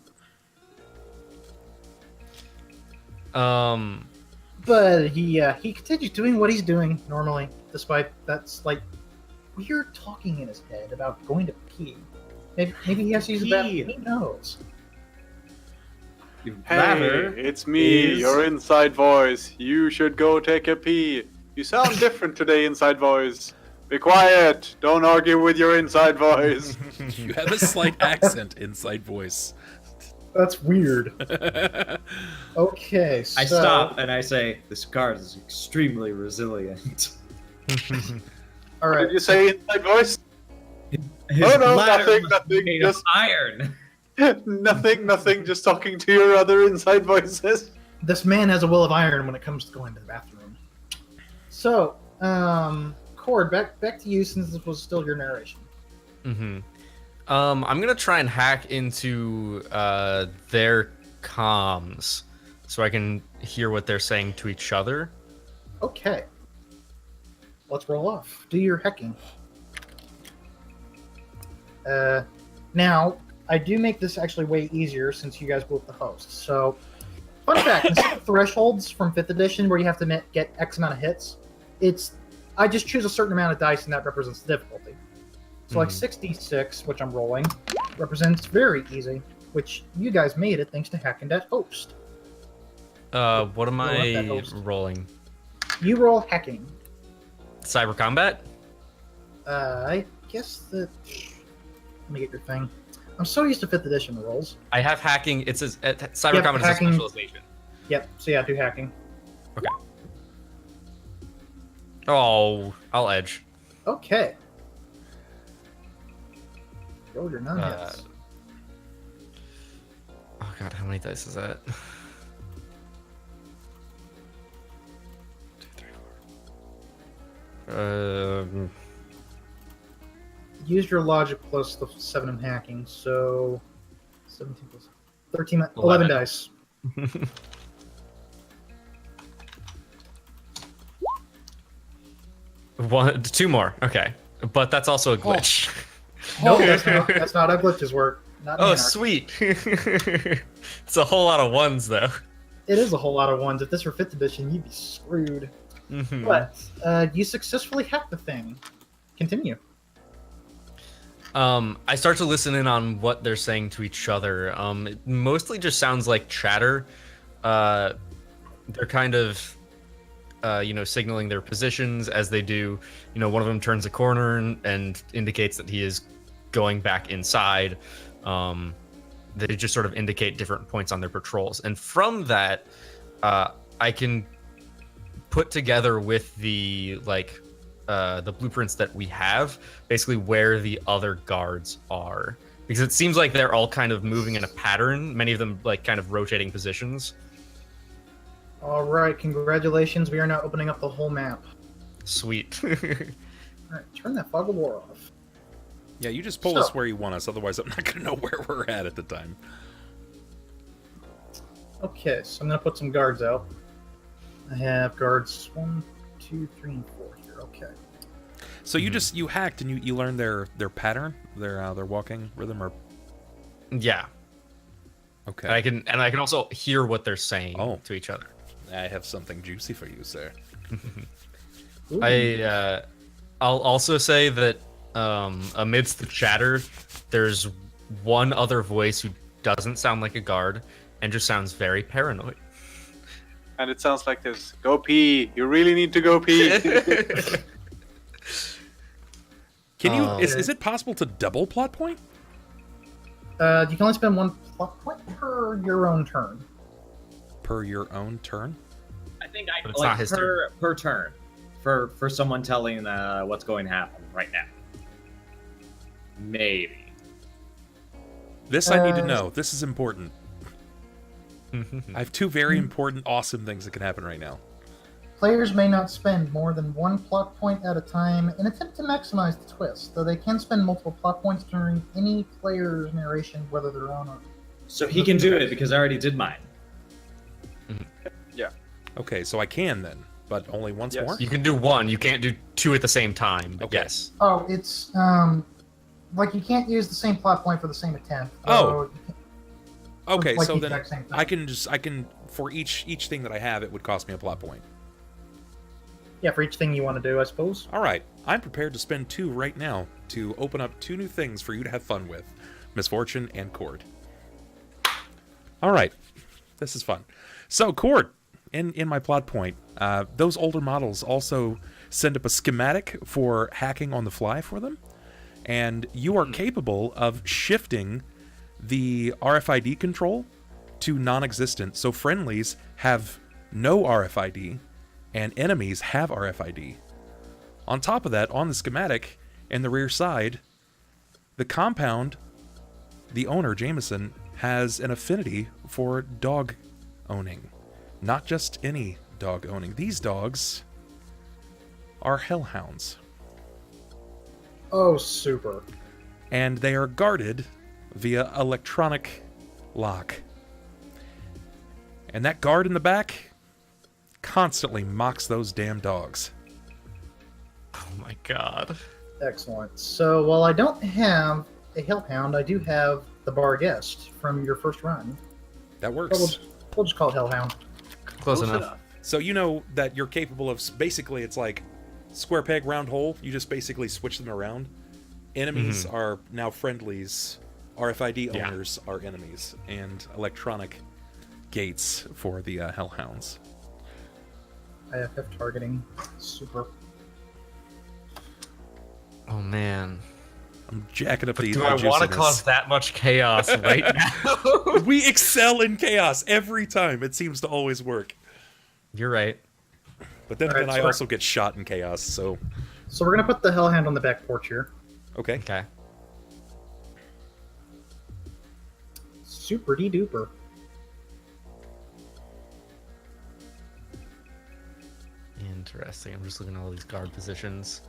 Um, But he continues doing what he's doing normally, despite that's like weird talking in his head about going to pee. Maybe he has to use the bathroom. He knows. Hey, it's me, your inside voice. You should go take a pee. You sound different today, inside voice. Be quiet. Don't argue with your inside voice. You have a slight accent, inside voice. That's weird. Okay, so... I stop and I say, this card is extremely resilient. All What right. did you say, inside voice? His Oh, no, bladder nothing, made of just- iron. Nothing, just talking to your other inside voices. This man has a will of iron when it comes to going to the bathroom. So, Chord, back to you since this was still your narration. Mm-hmm. I'm gonna try and hack into their comms so I can hear what they're saying to each other. Okay. Let's roll off. Do your hacking. Now, I do make this actually way easier since you guys both the hosts. So, fun fact, instead of thresholds from 5th edition where you have to get X amount of hits, I just choose a certain amount of dice and that represents the difficulty. So like 66, which I'm rolling, represents very easy, which you guys made it thanks to hacking that host. What am Roll up that I host. rolling? You roll hacking. Cyber combat? I guess that... Let me get your thing. I'm so used to 5th edition rolls. I have hacking. It says cyber Yep, combat is a hacking. specialization. Yep, so yeah, do hacking. Okay. Oh, I'll edge. Okay. Roll your non-hits. Oh god, how many dice is that? 2, 3, 4. Use your logic plus the 7 in hacking, so 17 plus 13, 11 dice. Two more. Okay, but that's also a glitch. No, that's not how glitches work. Not in Oh, Anarchy. sweet. It's a whole lot of ones, though. It is a whole lot of ones. If this were 5th edition, you'd be screwed. Mhm. But you successfully hacked the thing. Continue. I start to listen in on what they're saying to each other. It mostly just sounds like chatter. They're kind of, signaling their positions as they do. One of them turns a corner and indicates that he is going back inside. They just sort of indicate different points on their patrols. And from that, I can put together with the blueprints that we have, basically where the other guards are. Because it seems like they're all kind of moving in a pattern, many of them like kind of rotating positions. All right, congratulations. We are now opening up the whole map. Sweet. All right, turn that fog of war off. Yeah, you just pull us where you want us, otherwise I'm not going to know where we're at the time. Okay, so I'm going to put some guards out. I have guards 1, 2, 3, and 4 here. Okay. So you hacked and you learned their pattern, their walking rhythm, or Yeah. okay. And I can also hear what they're saying to each other. I have something juicy for you, sir. Ooh. I'll also say that amidst the chatter, there's one other voice who doesn't sound like a guard and just sounds very paranoid. And it sounds like this. Go pee. You really need to go pee. Can you? Is it possible to double plot point? You can only spend 1 plot point per your own turn. Per your own turn? I think But it's not his per turn for someone telling what's going to happen right now. Maybe. This I need to know. This is important. I have 2 very important, awesome things that can happen right now. Players may not spend more than 1 plot point at a time in attempt to maximize the twist, though they can spend multiple plot points during any player's narration, whether their own or... So he can do it because I already did mine. Okay, so I can then, but only once Yes. more? You can do 1. You can't do 2 at the same time. But Okay. yes. Oh, it's, like you can't use the same plot point for the same attempt. Oh. You can- Okay, like so the then exact same thing. I can for each thing that I have, it would cost me a plot point. Yeah, for each thing you want to do, I suppose. All right, I'm prepared to spend 2 right now to open up 2 new things for you to have fun with, Misfortune and Chord. All right, this is fun. So, Chord, in my plot point, those older models also send up a schematic for hacking on the fly for them, and you are capable of shifting the RFID control to non-existent. So friendlies have no RFID, and enemies have RFID. On top of that, on the schematic, in the rear side, the compound, the owner, Jameson, has an affinity for dog owning. Not just any dog owning. These dogs are hellhounds. Oh, super. And they are guarded via electronic lock. And that guard in the back constantly mocks those damn dogs. Oh my god. Excellent. So while I don't have a hellhound, I do have the bar guest from your first run. That works. So we'll just call it hellhound. Close enough. So you know that you're capable of, basically it's like square peg, round hole. You just basically switch them around. Enemies are now friendlies. RFID owners are enemies. And electronic gates for the hellhounds. IFF targeting. Super. Oh man. I'm jacking up But the do I want to cause that much chaos right now? We excel in chaos every time. It seems to always work. You're right. But then, Alright, I so also get shot in chaos, so... So we're going to put the hellhound on the back porch here. Okay. Okay. Super-de-duper. Interesting. I'm just looking at all these guard positions.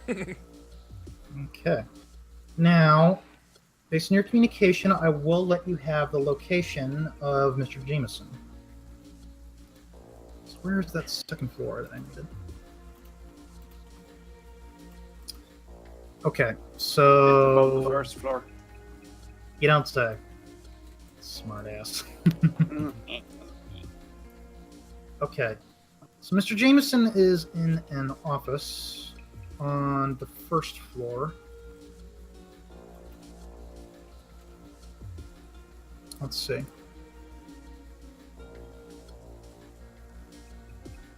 Okay. Now, based on your communication, I will let you have the location of Mr. Jameson. So where's that second floor that I needed? Okay, so... The first floor. You don't say. Smart ass. Okay. So Mr. Jameson is in an office on the first floor. Let's see.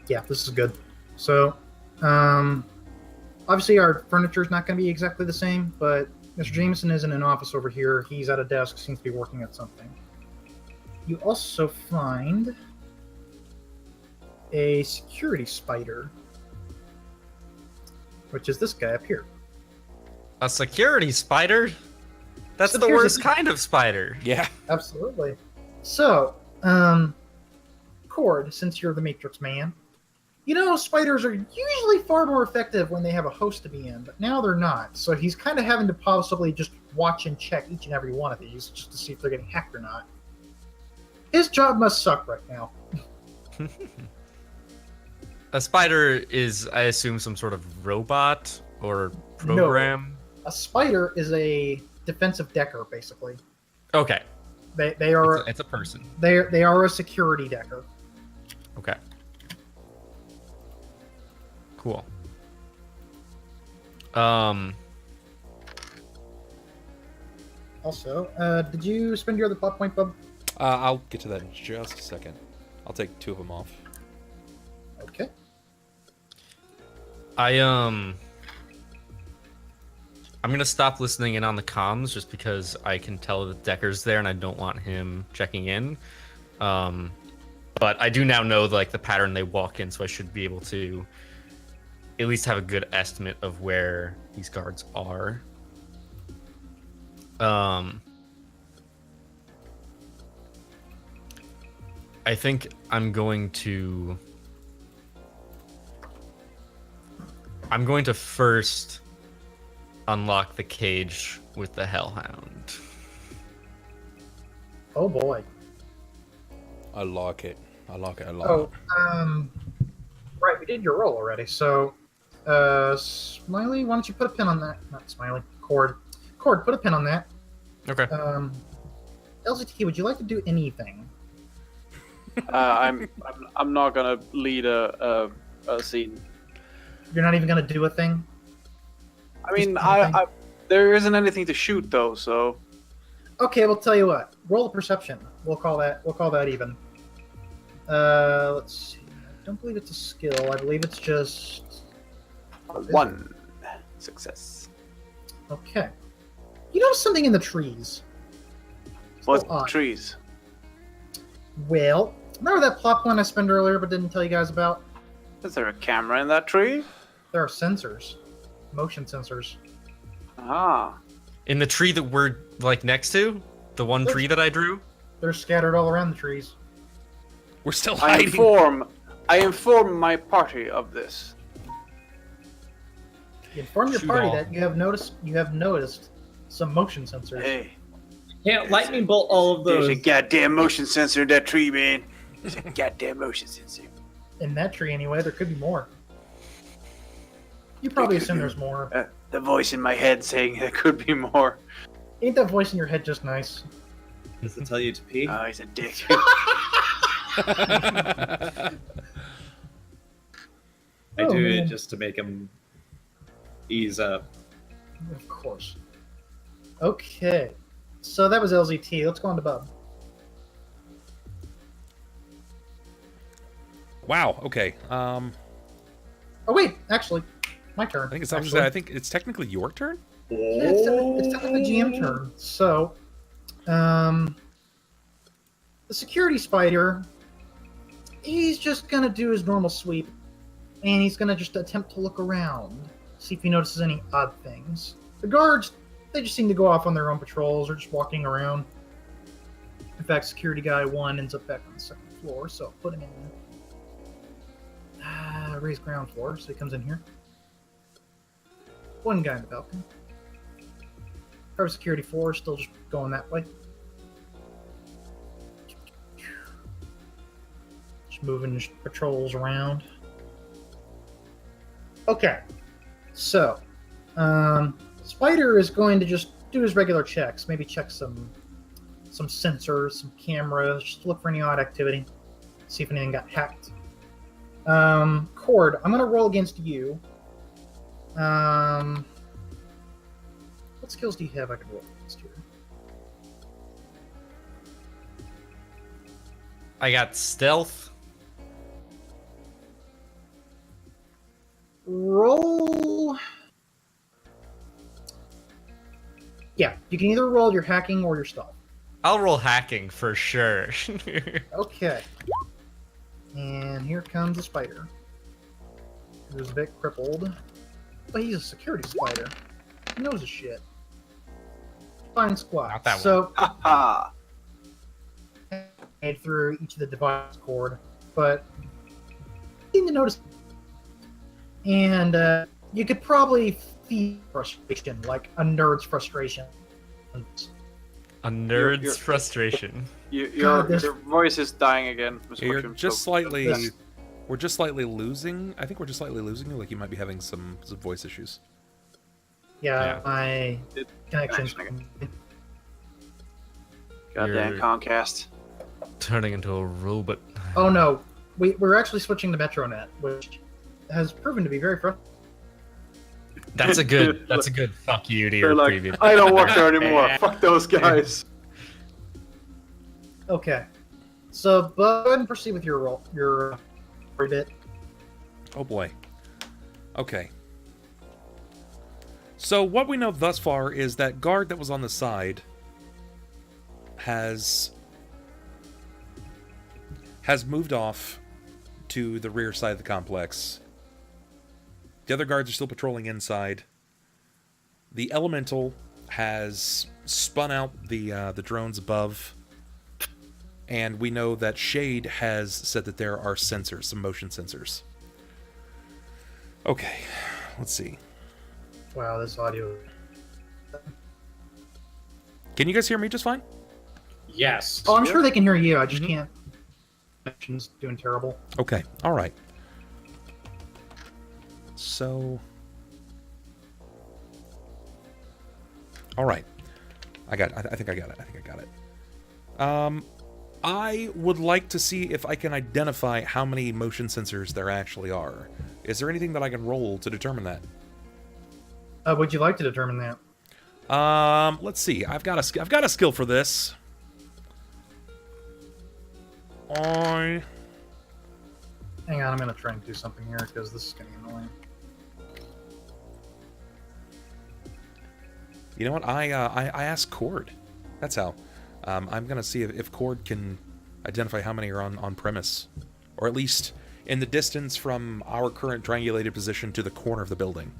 Yeah, this is good. So, obviously our furniture is not going to be exactly the same, but Mr. Jameson is in an office over here. He's at a desk, seems to be working at something. You also find a security spider, which is this guy up here. A security spider? That's So the here's worst kind of spider. Yeah. Absolutely. So, Chord, since you're the Matrix man, you know spiders are usually far more effective when they have a host to be in, but now they're not. So he's kind of having to possibly just watch and check each and every one of these just to see if they're getting hacked or not. His job must suck right now. A spider is, I assume, some sort of robot or program? No. A spider is a defensive decker, basically. Okay. They are It's a person. they are a security decker. Okay. Cool. Also, did you spend your other plot point, Bub? I'll get to that in just a second. I'll take 2 of them off. Okay. I'm gonna stop listening in on the comms just because I can tell that Decker's there and I don't want him checking in. But I do now know like the pattern they walk in, so I should be able to at least have a good estimate of where these guards are. I think I'm going to first unlock the cage with the Hellhound. Oh boy. I lock it. I lock it. Oh, right, we did your roll already. So, Smiley, why don't you put a pin on that? Not Smiley, Chord. Chord, put a pin on that. Okay. LZT, would you like to do anything? I'm not gonna lead a scene You're not even gonna do a thing. I mean, Just anything? there isn't anything to shoot though, so Okay, we'll tell you what. Roll a perception. We'll call that even. Let's see. I don't believe it's a skill. I believe it's just 1 success. okay. You notice something in the trees. It's a What little odd. trees? Well, remember that plot point I spent earlier but didn't tell you guys about? Is there a camera in that tree? There are sensors, motion sensors. Ah, In the tree that we're like next to, the one tree that I drew. They're scattered all around the trees. We're still I hiding. inform my party of this. You inform your Shoot party all. that you have noticed some motion sensors. Hey, Can't lightning bolt all of there's those. a goddamn motion sensor in that tree, man. There's a goddamn motion sensor. In that tree, anyway, there could be more. You probably There could assume be- there's more. The voice in my head saying there could be more. Ain't that voice in your head just nice? Does it tell you to pee? Oh, he's a dick. I Oh, do it man. just to make him ease up. Of course. Okay. So that was LZT. Let's go on to Bub. Wow. Okay. Oh, wait. Actually, my turn. I think it's actually. I think it's technically your turn. Yeah, it's technically GM turn. So, the security spider, he's just going to do his normal sweep, and he's going to just attempt to look around, see if he notices any odd things. The guards, they just seem to go off on their own patrols or just walking around. In fact, security guy 1 ends up back on the second floor, so I'll put him in raise ground floor, so he comes in here. One guy in the balcony. Private security 4 still just going that way. Just moving his patrols around. Okay. So, Spider is going to just do his regular checks. Maybe check some sensors, some cameras, just look for any odd activity. See if anything got hacked. Chord, I'm going to roll against you. What skills do you have I could roll against you? I got stealth. Roll. Yeah, you can either roll your hacking or your stealth. I'll roll hacking for sure. Okay. And here comes a spider. Who's a bit crippled. But he's a security spider. He knows his shit. Fine squad. Not that one. So, Haha. made through each of the device cord, but seem to notice. And you could probably feel frustration, like a nerd's frustration. A nerd's You're- frustration. Your this- voice is dying again. Mr. You're Mushroom, just so- slightly. Yes. We're just slightly losing. I think we're just slightly losing you. Like you might be having some voice issues. Yeah, Yeah. my It- connection's. Goddamn You're- Comcast. Turning into a robot. Oh no, we're actually switching to MetroNet, which has proven to be very frustrating. That's a good fuck you to They're your like, previous. I don't work there anymore. Fuck those guys. Okay, so go ahead and proceed with your roll. Your bit. Oh boy. Okay. So what we know thus far is that guard that was on the side has moved off to the rear side of the complex. The other guards are still patrolling inside. The elemental has spun out the drones above, and we know that Shade has said that there are sensors, some motion sensors. Okay, let's see. Wow, this audio. Can you guys hear me just fine? Yes. Oh, I'm sure they can hear you. I just can't. Connection's doing terrible. Okay, all right. So, all right. I think I got it. I would like to see if I can identify how many motion sensors there actually are. Is there anything that I can roll to determine that? Would you like to determine that? Let's see. I've got a skill for this. Hang on, I'm gonna try and do something here because this is getting annoying. You know what? I asked Chord. That's how. I'm gonna see if Chord can identify how many are on premise, or at least in the distance from our current triangulated position to the corner of the building.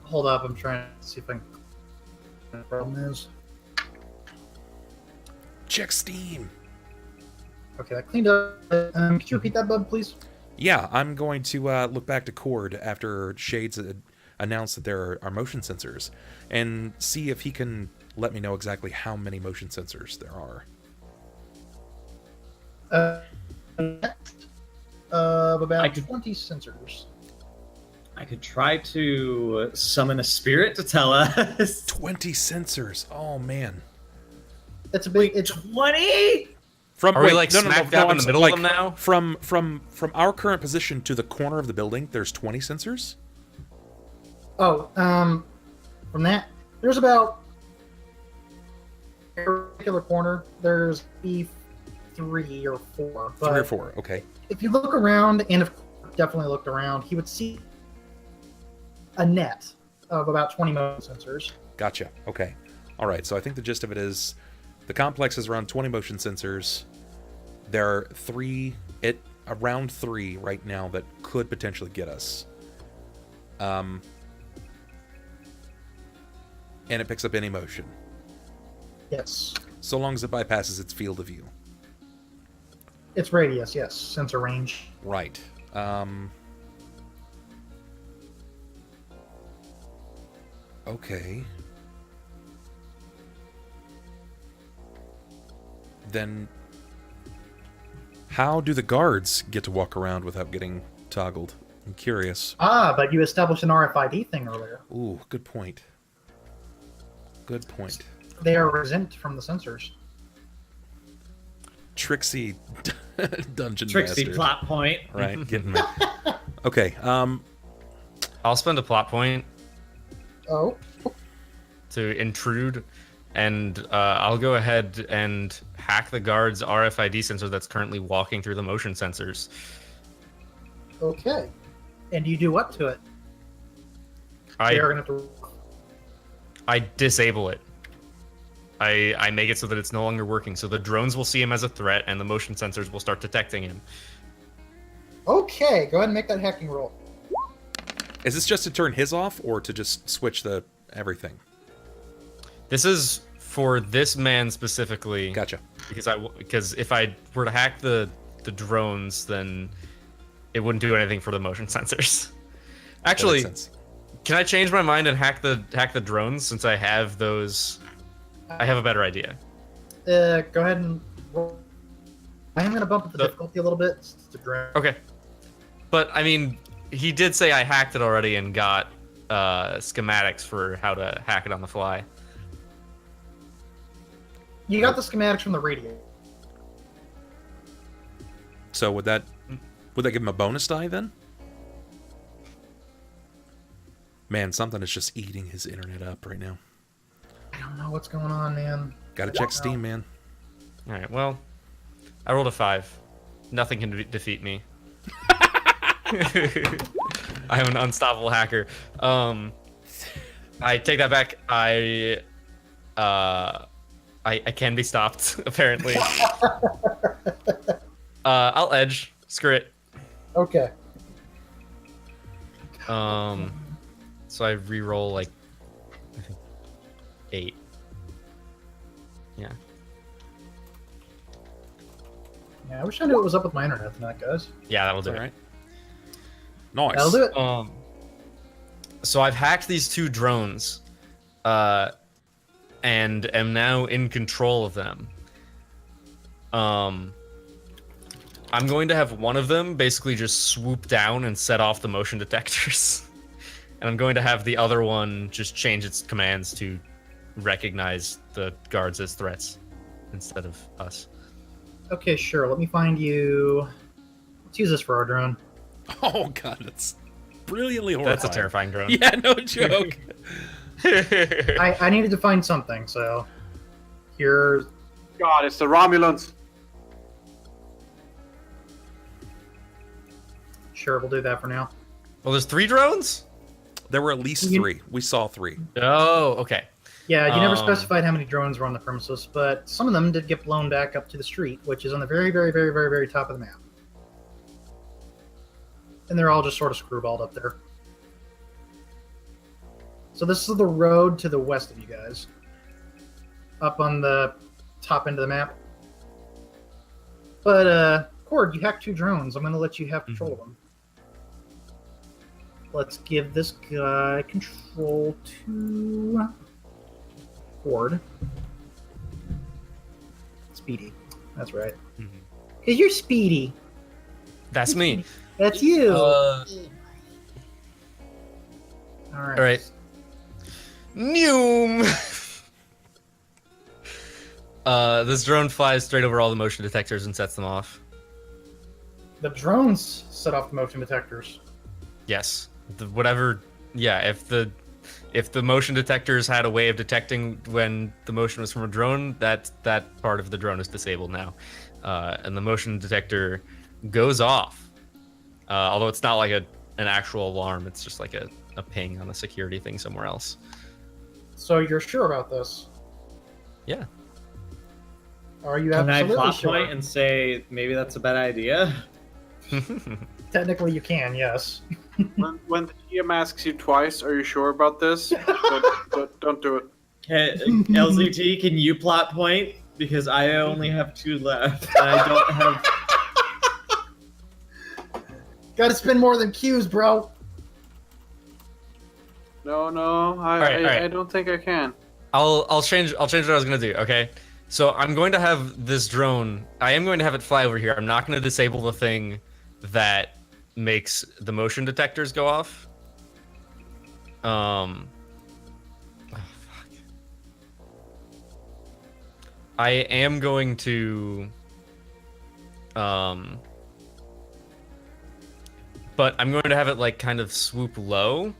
Hold up, I'm trying to see if I can. The problem is. Check Steam. Okay, that cleaned up. Could you repeat that, Bub, please? Yeah, I'm going to look back to Chord after Shades announced that there are motion sensors, and see if he can let me know exactly how many motion sensors there are. About 20 sensors. I could try to summon a spirit to tell us. 20 sensors. Oh man. It's a big. It's 20. Are we like smack dab in the middle of them now? From our current position to the corner of the building, there's 20 sensors. Oh, from that, there's about a particular corner. There's be 3 or 4. But 3 or 4. Okay. If you look around, and if definitely looked around, he would see a net of about 20 motion sensors. Gotcha. Okay. All right. So I think the gist of it is, the complex is around 20 motion sensors. There are around 3 right now that could potentially get us. And it picks up any motion. Yes. So long as it bypasses its field of view. Its radius, yes. Sensor range. Right. Okay. Then how do the guards get to walk around without getting toggled? I'm curious. But you established an RFID thing earlier. Ooh, good point. Good point. They are exempt from the sensors. Trixie dungeon Trixie master. plot point. Right, getting me. Okay, I'll spend a plot point Oh. to intrude, and I'll go ahead and hack the guard's RFID sensor that's currently walking through the motion sensors. Okay. And you do what to it? I They're gonna have to... I disable it. I make it so that it's no longer working, so the drones will see him as a threat, and the motion sensors will start detecting him. Okay, go ahead and make that hacking roll. is this just to turn his off, or to just switch the everything? This is for this man specifically. Gotcha. Because if I were to hack the drones, then it wouldn't do anything for the motion sensors. Actually, can I change my mind and hack the drones since I have those? I have a better idea. Go ahead and roll. I am going to bump up the difficulty a little bit. It's a drone. Okay. But, I mean, he did say I hacked it already and got schematics for how to hack it on the fly. You got the schematics from the radio. So would that give him a bonus die then? Man, something is just eating his internet up right now. I don't know what's going on, man. Gotta check Steam, man. Alright, well, I rolled a 5. Nothing can defeat me. I am an unstoppable hacker. I take that back. I can be stopped, apparently. I'll edge. Screw it. Okay. So I re-roll like I think 8. Yeah. Yeah, I wish I knew what was up with my internet tonight, guys. Yeah, that'll do All it. right. Nice. That'll do it. So I've hacked these 2 drones, and am now in control of them. I'm going to have one of them basically just swoop down and set off the motion detectors. And I'm going to have the other one just change its commands to recognize the guards as threats instead of us. Okay, sure. Let me find you. Let's use this for our drone. Oh god, that's brilliantly horrifying. That's a terrifying drone. Yeah, no joke. I needed to find something, so here's. God, it's the Romulans. Sure, we'll do that for now. Well, there's 3 drones? There were at least 3. We saw 3. Oh, okay. Yeah, you never specified how many drones were on the premises, but some of them did get blown back up to the street, which is on the very, very, very, very, very top of the map. And they're all just sort of screwballed up there. So this is the road to the west of you guys. Up on the top end of the map. But, Chord, you hacked 2 drones. I'm going to let you have control of them. Let's give this guy control to Chord. Speedy. That's right. Because you're Speedy. That's me. That's you. All right. All right. Noom. This drone flies straight over all the motion detectors and sets them off. The drones set off the motion detectors. Yes. If the motion detectors had a way of detecting when the motion was from a drone, that part of the drone is disabled now. And the motion detector goes off. Although it's not like an actual alarm, it's just like a ping on a security thing somewhere else. So you're sure about this? Yeah. Are you Can I absolutely plot sure? point and say maybe that's a bad idea? Technically, you can, yes. When the GM asks you twice, are you sure about this? Don't do it. Hey, LZT, can you plot point? Because I only have 2 left. And I don't have. Gotta spend more than Q's, bro. No, I don't think I can. I'll change what I was gonna do. Okay, so I'm going to have this drone. I am going to have it fly over here. I'm not going to disable the thing that makes the motion detectors go off. Oh, fuck. I am going to but I'm going to have it like kind of swoop low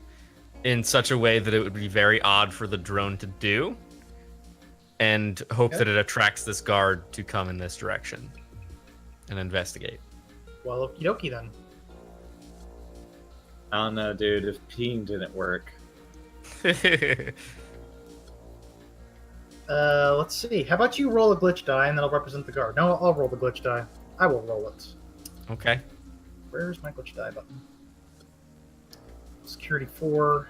in such a way that it would be very odd for the drone to do, and hope that it attracts this guard to come in this direction and investigate. Well, okie dokie then. I don't know, dude. If peeing didn't work. Let's see. How about you roll a glitch die and then I'll represent the guard? No, I'll roll the glitch die. I will roll it. Okay. Where's my glitch die button? Security 4.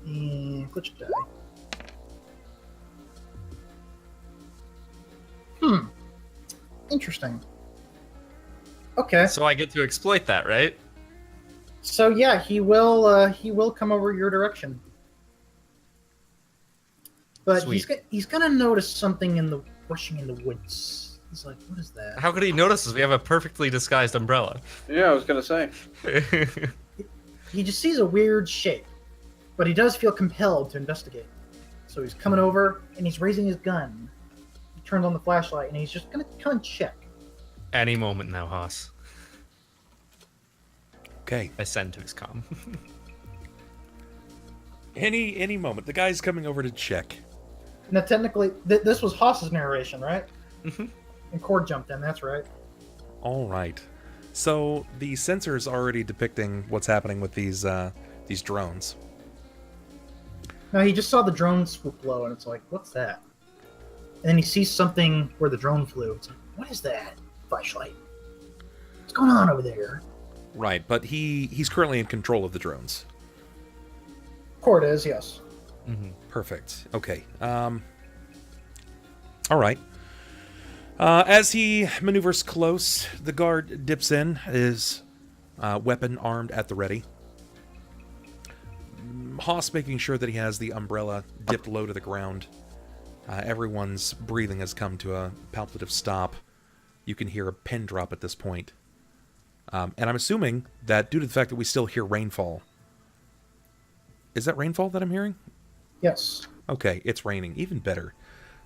And glitch die. Interesting. Okay. So I get to exploit that, right? So yeah, he will come over your direction. But Sweet. he's gonna notice something in the rushing in the woods. He's like, what is that? How could he notice us? We have a perfectly disguised umbrella. Yeah, I was gonna say. He just sees a weird shape, but he does feel compelled to investigate. So he's coming over and he's raising his gun. He turns on the flashlight and he's just gonna come and check. Any moment now, Haas. Okay. I send to his comm. Any moment. The guy's coming over to check. Now, technically, this was Haas's narration, right? Mhm. And Chord jumped in. That's right. All right. So the sensor's already depicting what's happening with these drones. No, he just saw the drone swoop low, and it's like, what's that? And then he sees something where the drone flew. It's like, what is that? Flashlight. What's going on over there? Right, but he's currently in control of the drones. Chord is, yes. Mm-hmm. Perfect. Okay. All right. As he maneuvers close, the guard dips in, his weapon armed at the ready. Haas making sure that he has the umbrella dipped low to the ground. Everyone's breathing has come to a palpitative stop. You can hear a pin drop at this point. And I'm assuming that due to the fact that we still hear rainfall, Is that rainfall that I'm hearing? Yes. Okay, it's raining. Even better.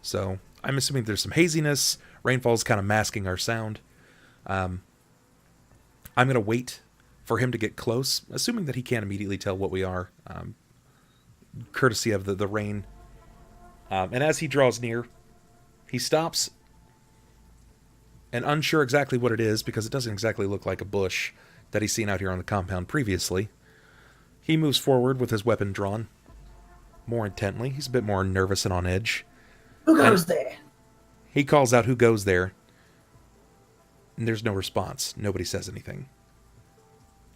So I'm assuming there's some haziness. Rainfall's kind of masking our sound. I'm going to wait for him to get close, assuming that he can't immediately tell what we are, courtesy of the rain. And as he draws near, he stops, and unsure exactly what it is, because it doesn't exactly look like a bush that he's seen out here on the compound previously, he moves forward with his weapon drawn more intently. He's a bit more nervous and on edge. Who goes there? He calls out, "Who goes there?" And there's no response. Nobody says anything.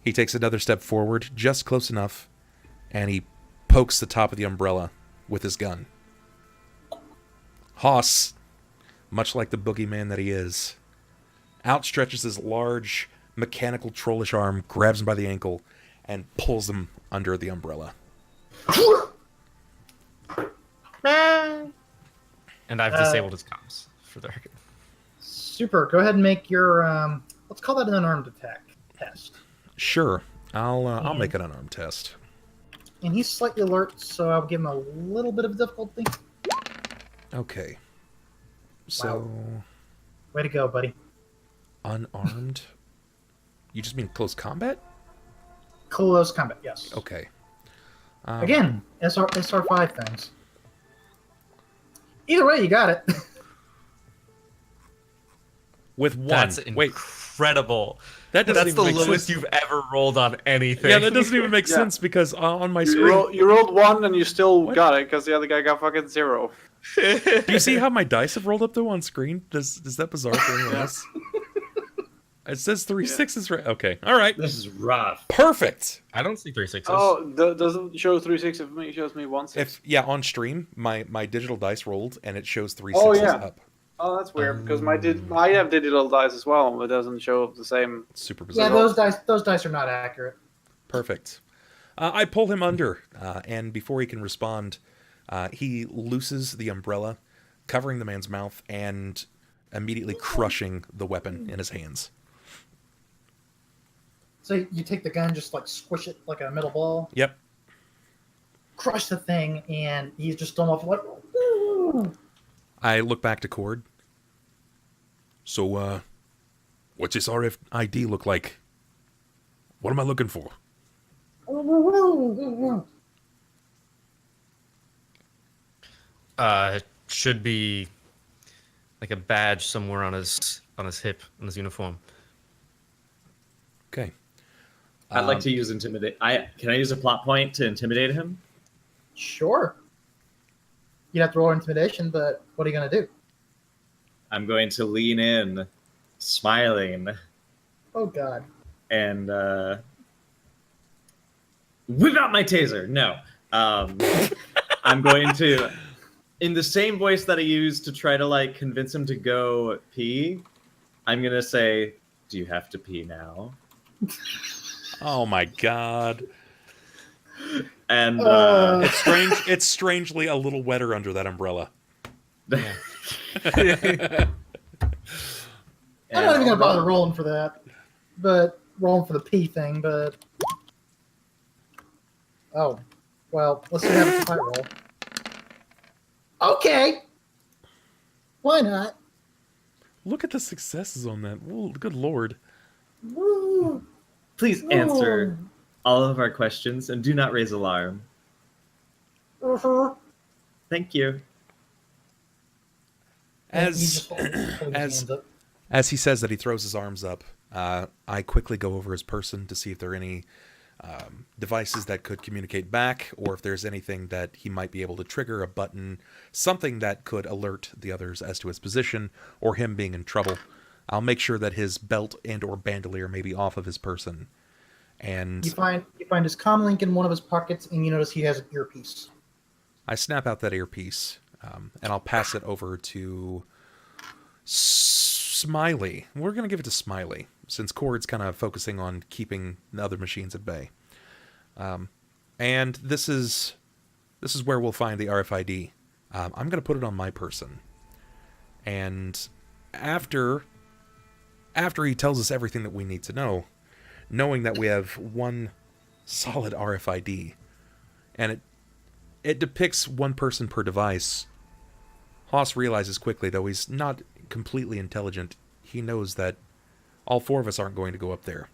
He takes another step forward, just close enough, and he pokes the top of the umbrella with his gun. Hoss, much like the boogeyman that he is, outstretches his large, mechanical, trollish arm, grabs him by the ankle, and pulls him under the umbrella. And I've disabled his comms, for the record. Super. Go ahead and make your, let's call that an unarmed attack test. Sure. I'll make an unarmed test. And he's slightly alert, so I'll give him a little bit of difficulty. Okay. So... Wow. Way to go, buddy. Unarmed? You just mean close combat? Close combat, yes. Okay. Again, SR5 things. Either way, you got it. With one. That's Wait, incredible. that doesn't That's even the make lowest sense. you've ever rolled on anything. Yeah, that doesn't even make Yeah. sense, because on my screen... You rolled 1 and you still What? got it because the other guy got fucking 0. Do you see how my dice have rolled up though on screen? Is that bizarre for anyone else? It says 3 6s, right? Okay, all right, This is rough. perfect. I don't see 3 6s. Oh, doesn't show 3 6 of me. It shows me 1 6. If on stream, my digital dice rolled and it shows 3 Oh, 6s yeah. up. Oh, that's weird because I have digital dice as well, but it doesn't show the same. It's super bizarre. Yeah, those dice are not accurate. Perfect. I pull him under, and before he can respond, he looses the umbrella, covering the man's mouth and immediately crushing the weapon in his hands. So you take the gun, just like squish it like a metal ball, Yep. crush the thing, and he's just thrown off like, "Ooh." I look back to Chord. So, what's this RFID look like? What am I looking for? Should be like a badge somewhere on his hip, on his uniform. Okay. I'd like to use intimidate. Can I use a plot point to intimidate him? Sure. You'd have to roll intimidation, but what are you going to do? I'm going to lean in, smiling, Oh, God. and whip out my taser. No. I'm going to, in the same voice that I used to try to like convince him to go pee, I'm going to say, "Do you have to pee now?" Oh my god. And It's strange. It's strangely a little wetter under that umbrella. I'm not even going to bother rolling for that, but rolling for the P thing, but... Oh. Well, let's see how it's a fight roll. Okay. Why not? Look at the successes on that. Ooh, good lord. Woo. Please answer all of our questions and do not raise alarm. Uh-huh. Thank you. And he just holds his as hands up. as he says that, he throws his arms up. I quickly go over his person to see if there are any devices that could communicate back, or if there's anything that he might be able to trigger, a button, something that could alert the others as to his position or him being in trouble. I'll make sure that his belt and or bandolier may be off of his person. And You find his comm link in one of his pockets, and you notice he has an earpiece. I snap out that earpiece, and I'll pass it over to Smiley. We're going to give it to Smiley, since Chord's kind of focusing on keeping the other machines at bay. And this is where we'll find the RFID. I'm going to put it on my person. And after he tells us everything that we need to know, knowing that we have one solid RFID, and it depicts one person per device. Haas realizes quickly, though he's not completely intelligent, he knows that all 4 of us aren't going to go up there.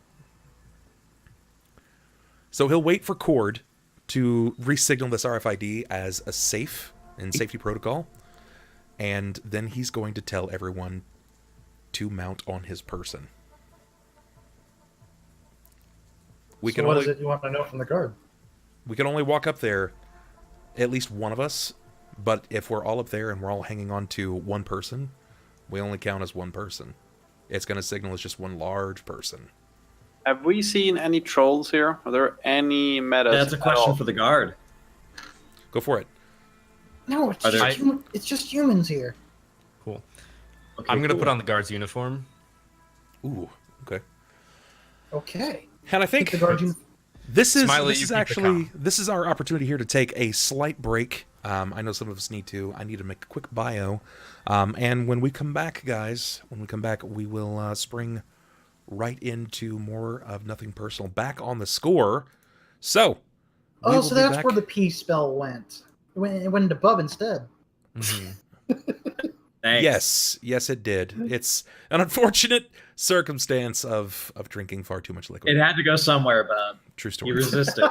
So he'll wait for Chord to re-signal this RFID as a safe in safety protocol, and then he's going to tell everyone to mount on his person. What is it you want to know from the guard? We can only walk up there, at least one of us, but if we're all up there and we're all hanging on to one person, we only count as one person. It's going to signal as just one large person. Have we seen any trolls here? Are there any metas? That's a question for the guard. Go for it. No, it's just humans here. Cool. Okay, I'm gonna cool. put on the guard's uniform. Ooh, okay. Okay. And I think The guard this is Smiley, this you is keep the actually calm. this is our opportunity here to take a slight break. I know some of us need to. I need to make a quick bio, and when we come back, guys, we will spring right into more of Nothing Personal, back on the score. So, we will so be that's back. where the P spell went. It went into Bub instead. Mhm. Thanks. Yes, it did. It's an unfortunate circumstance of drinking far too much liquid. It had to go somewhere, Bob. True You story. resisted.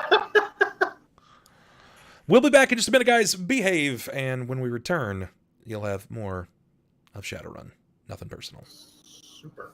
We'll be back in just a minute, guys. Behave, and when we return, you'll have more of Shadowrun. Nothing personal. Super.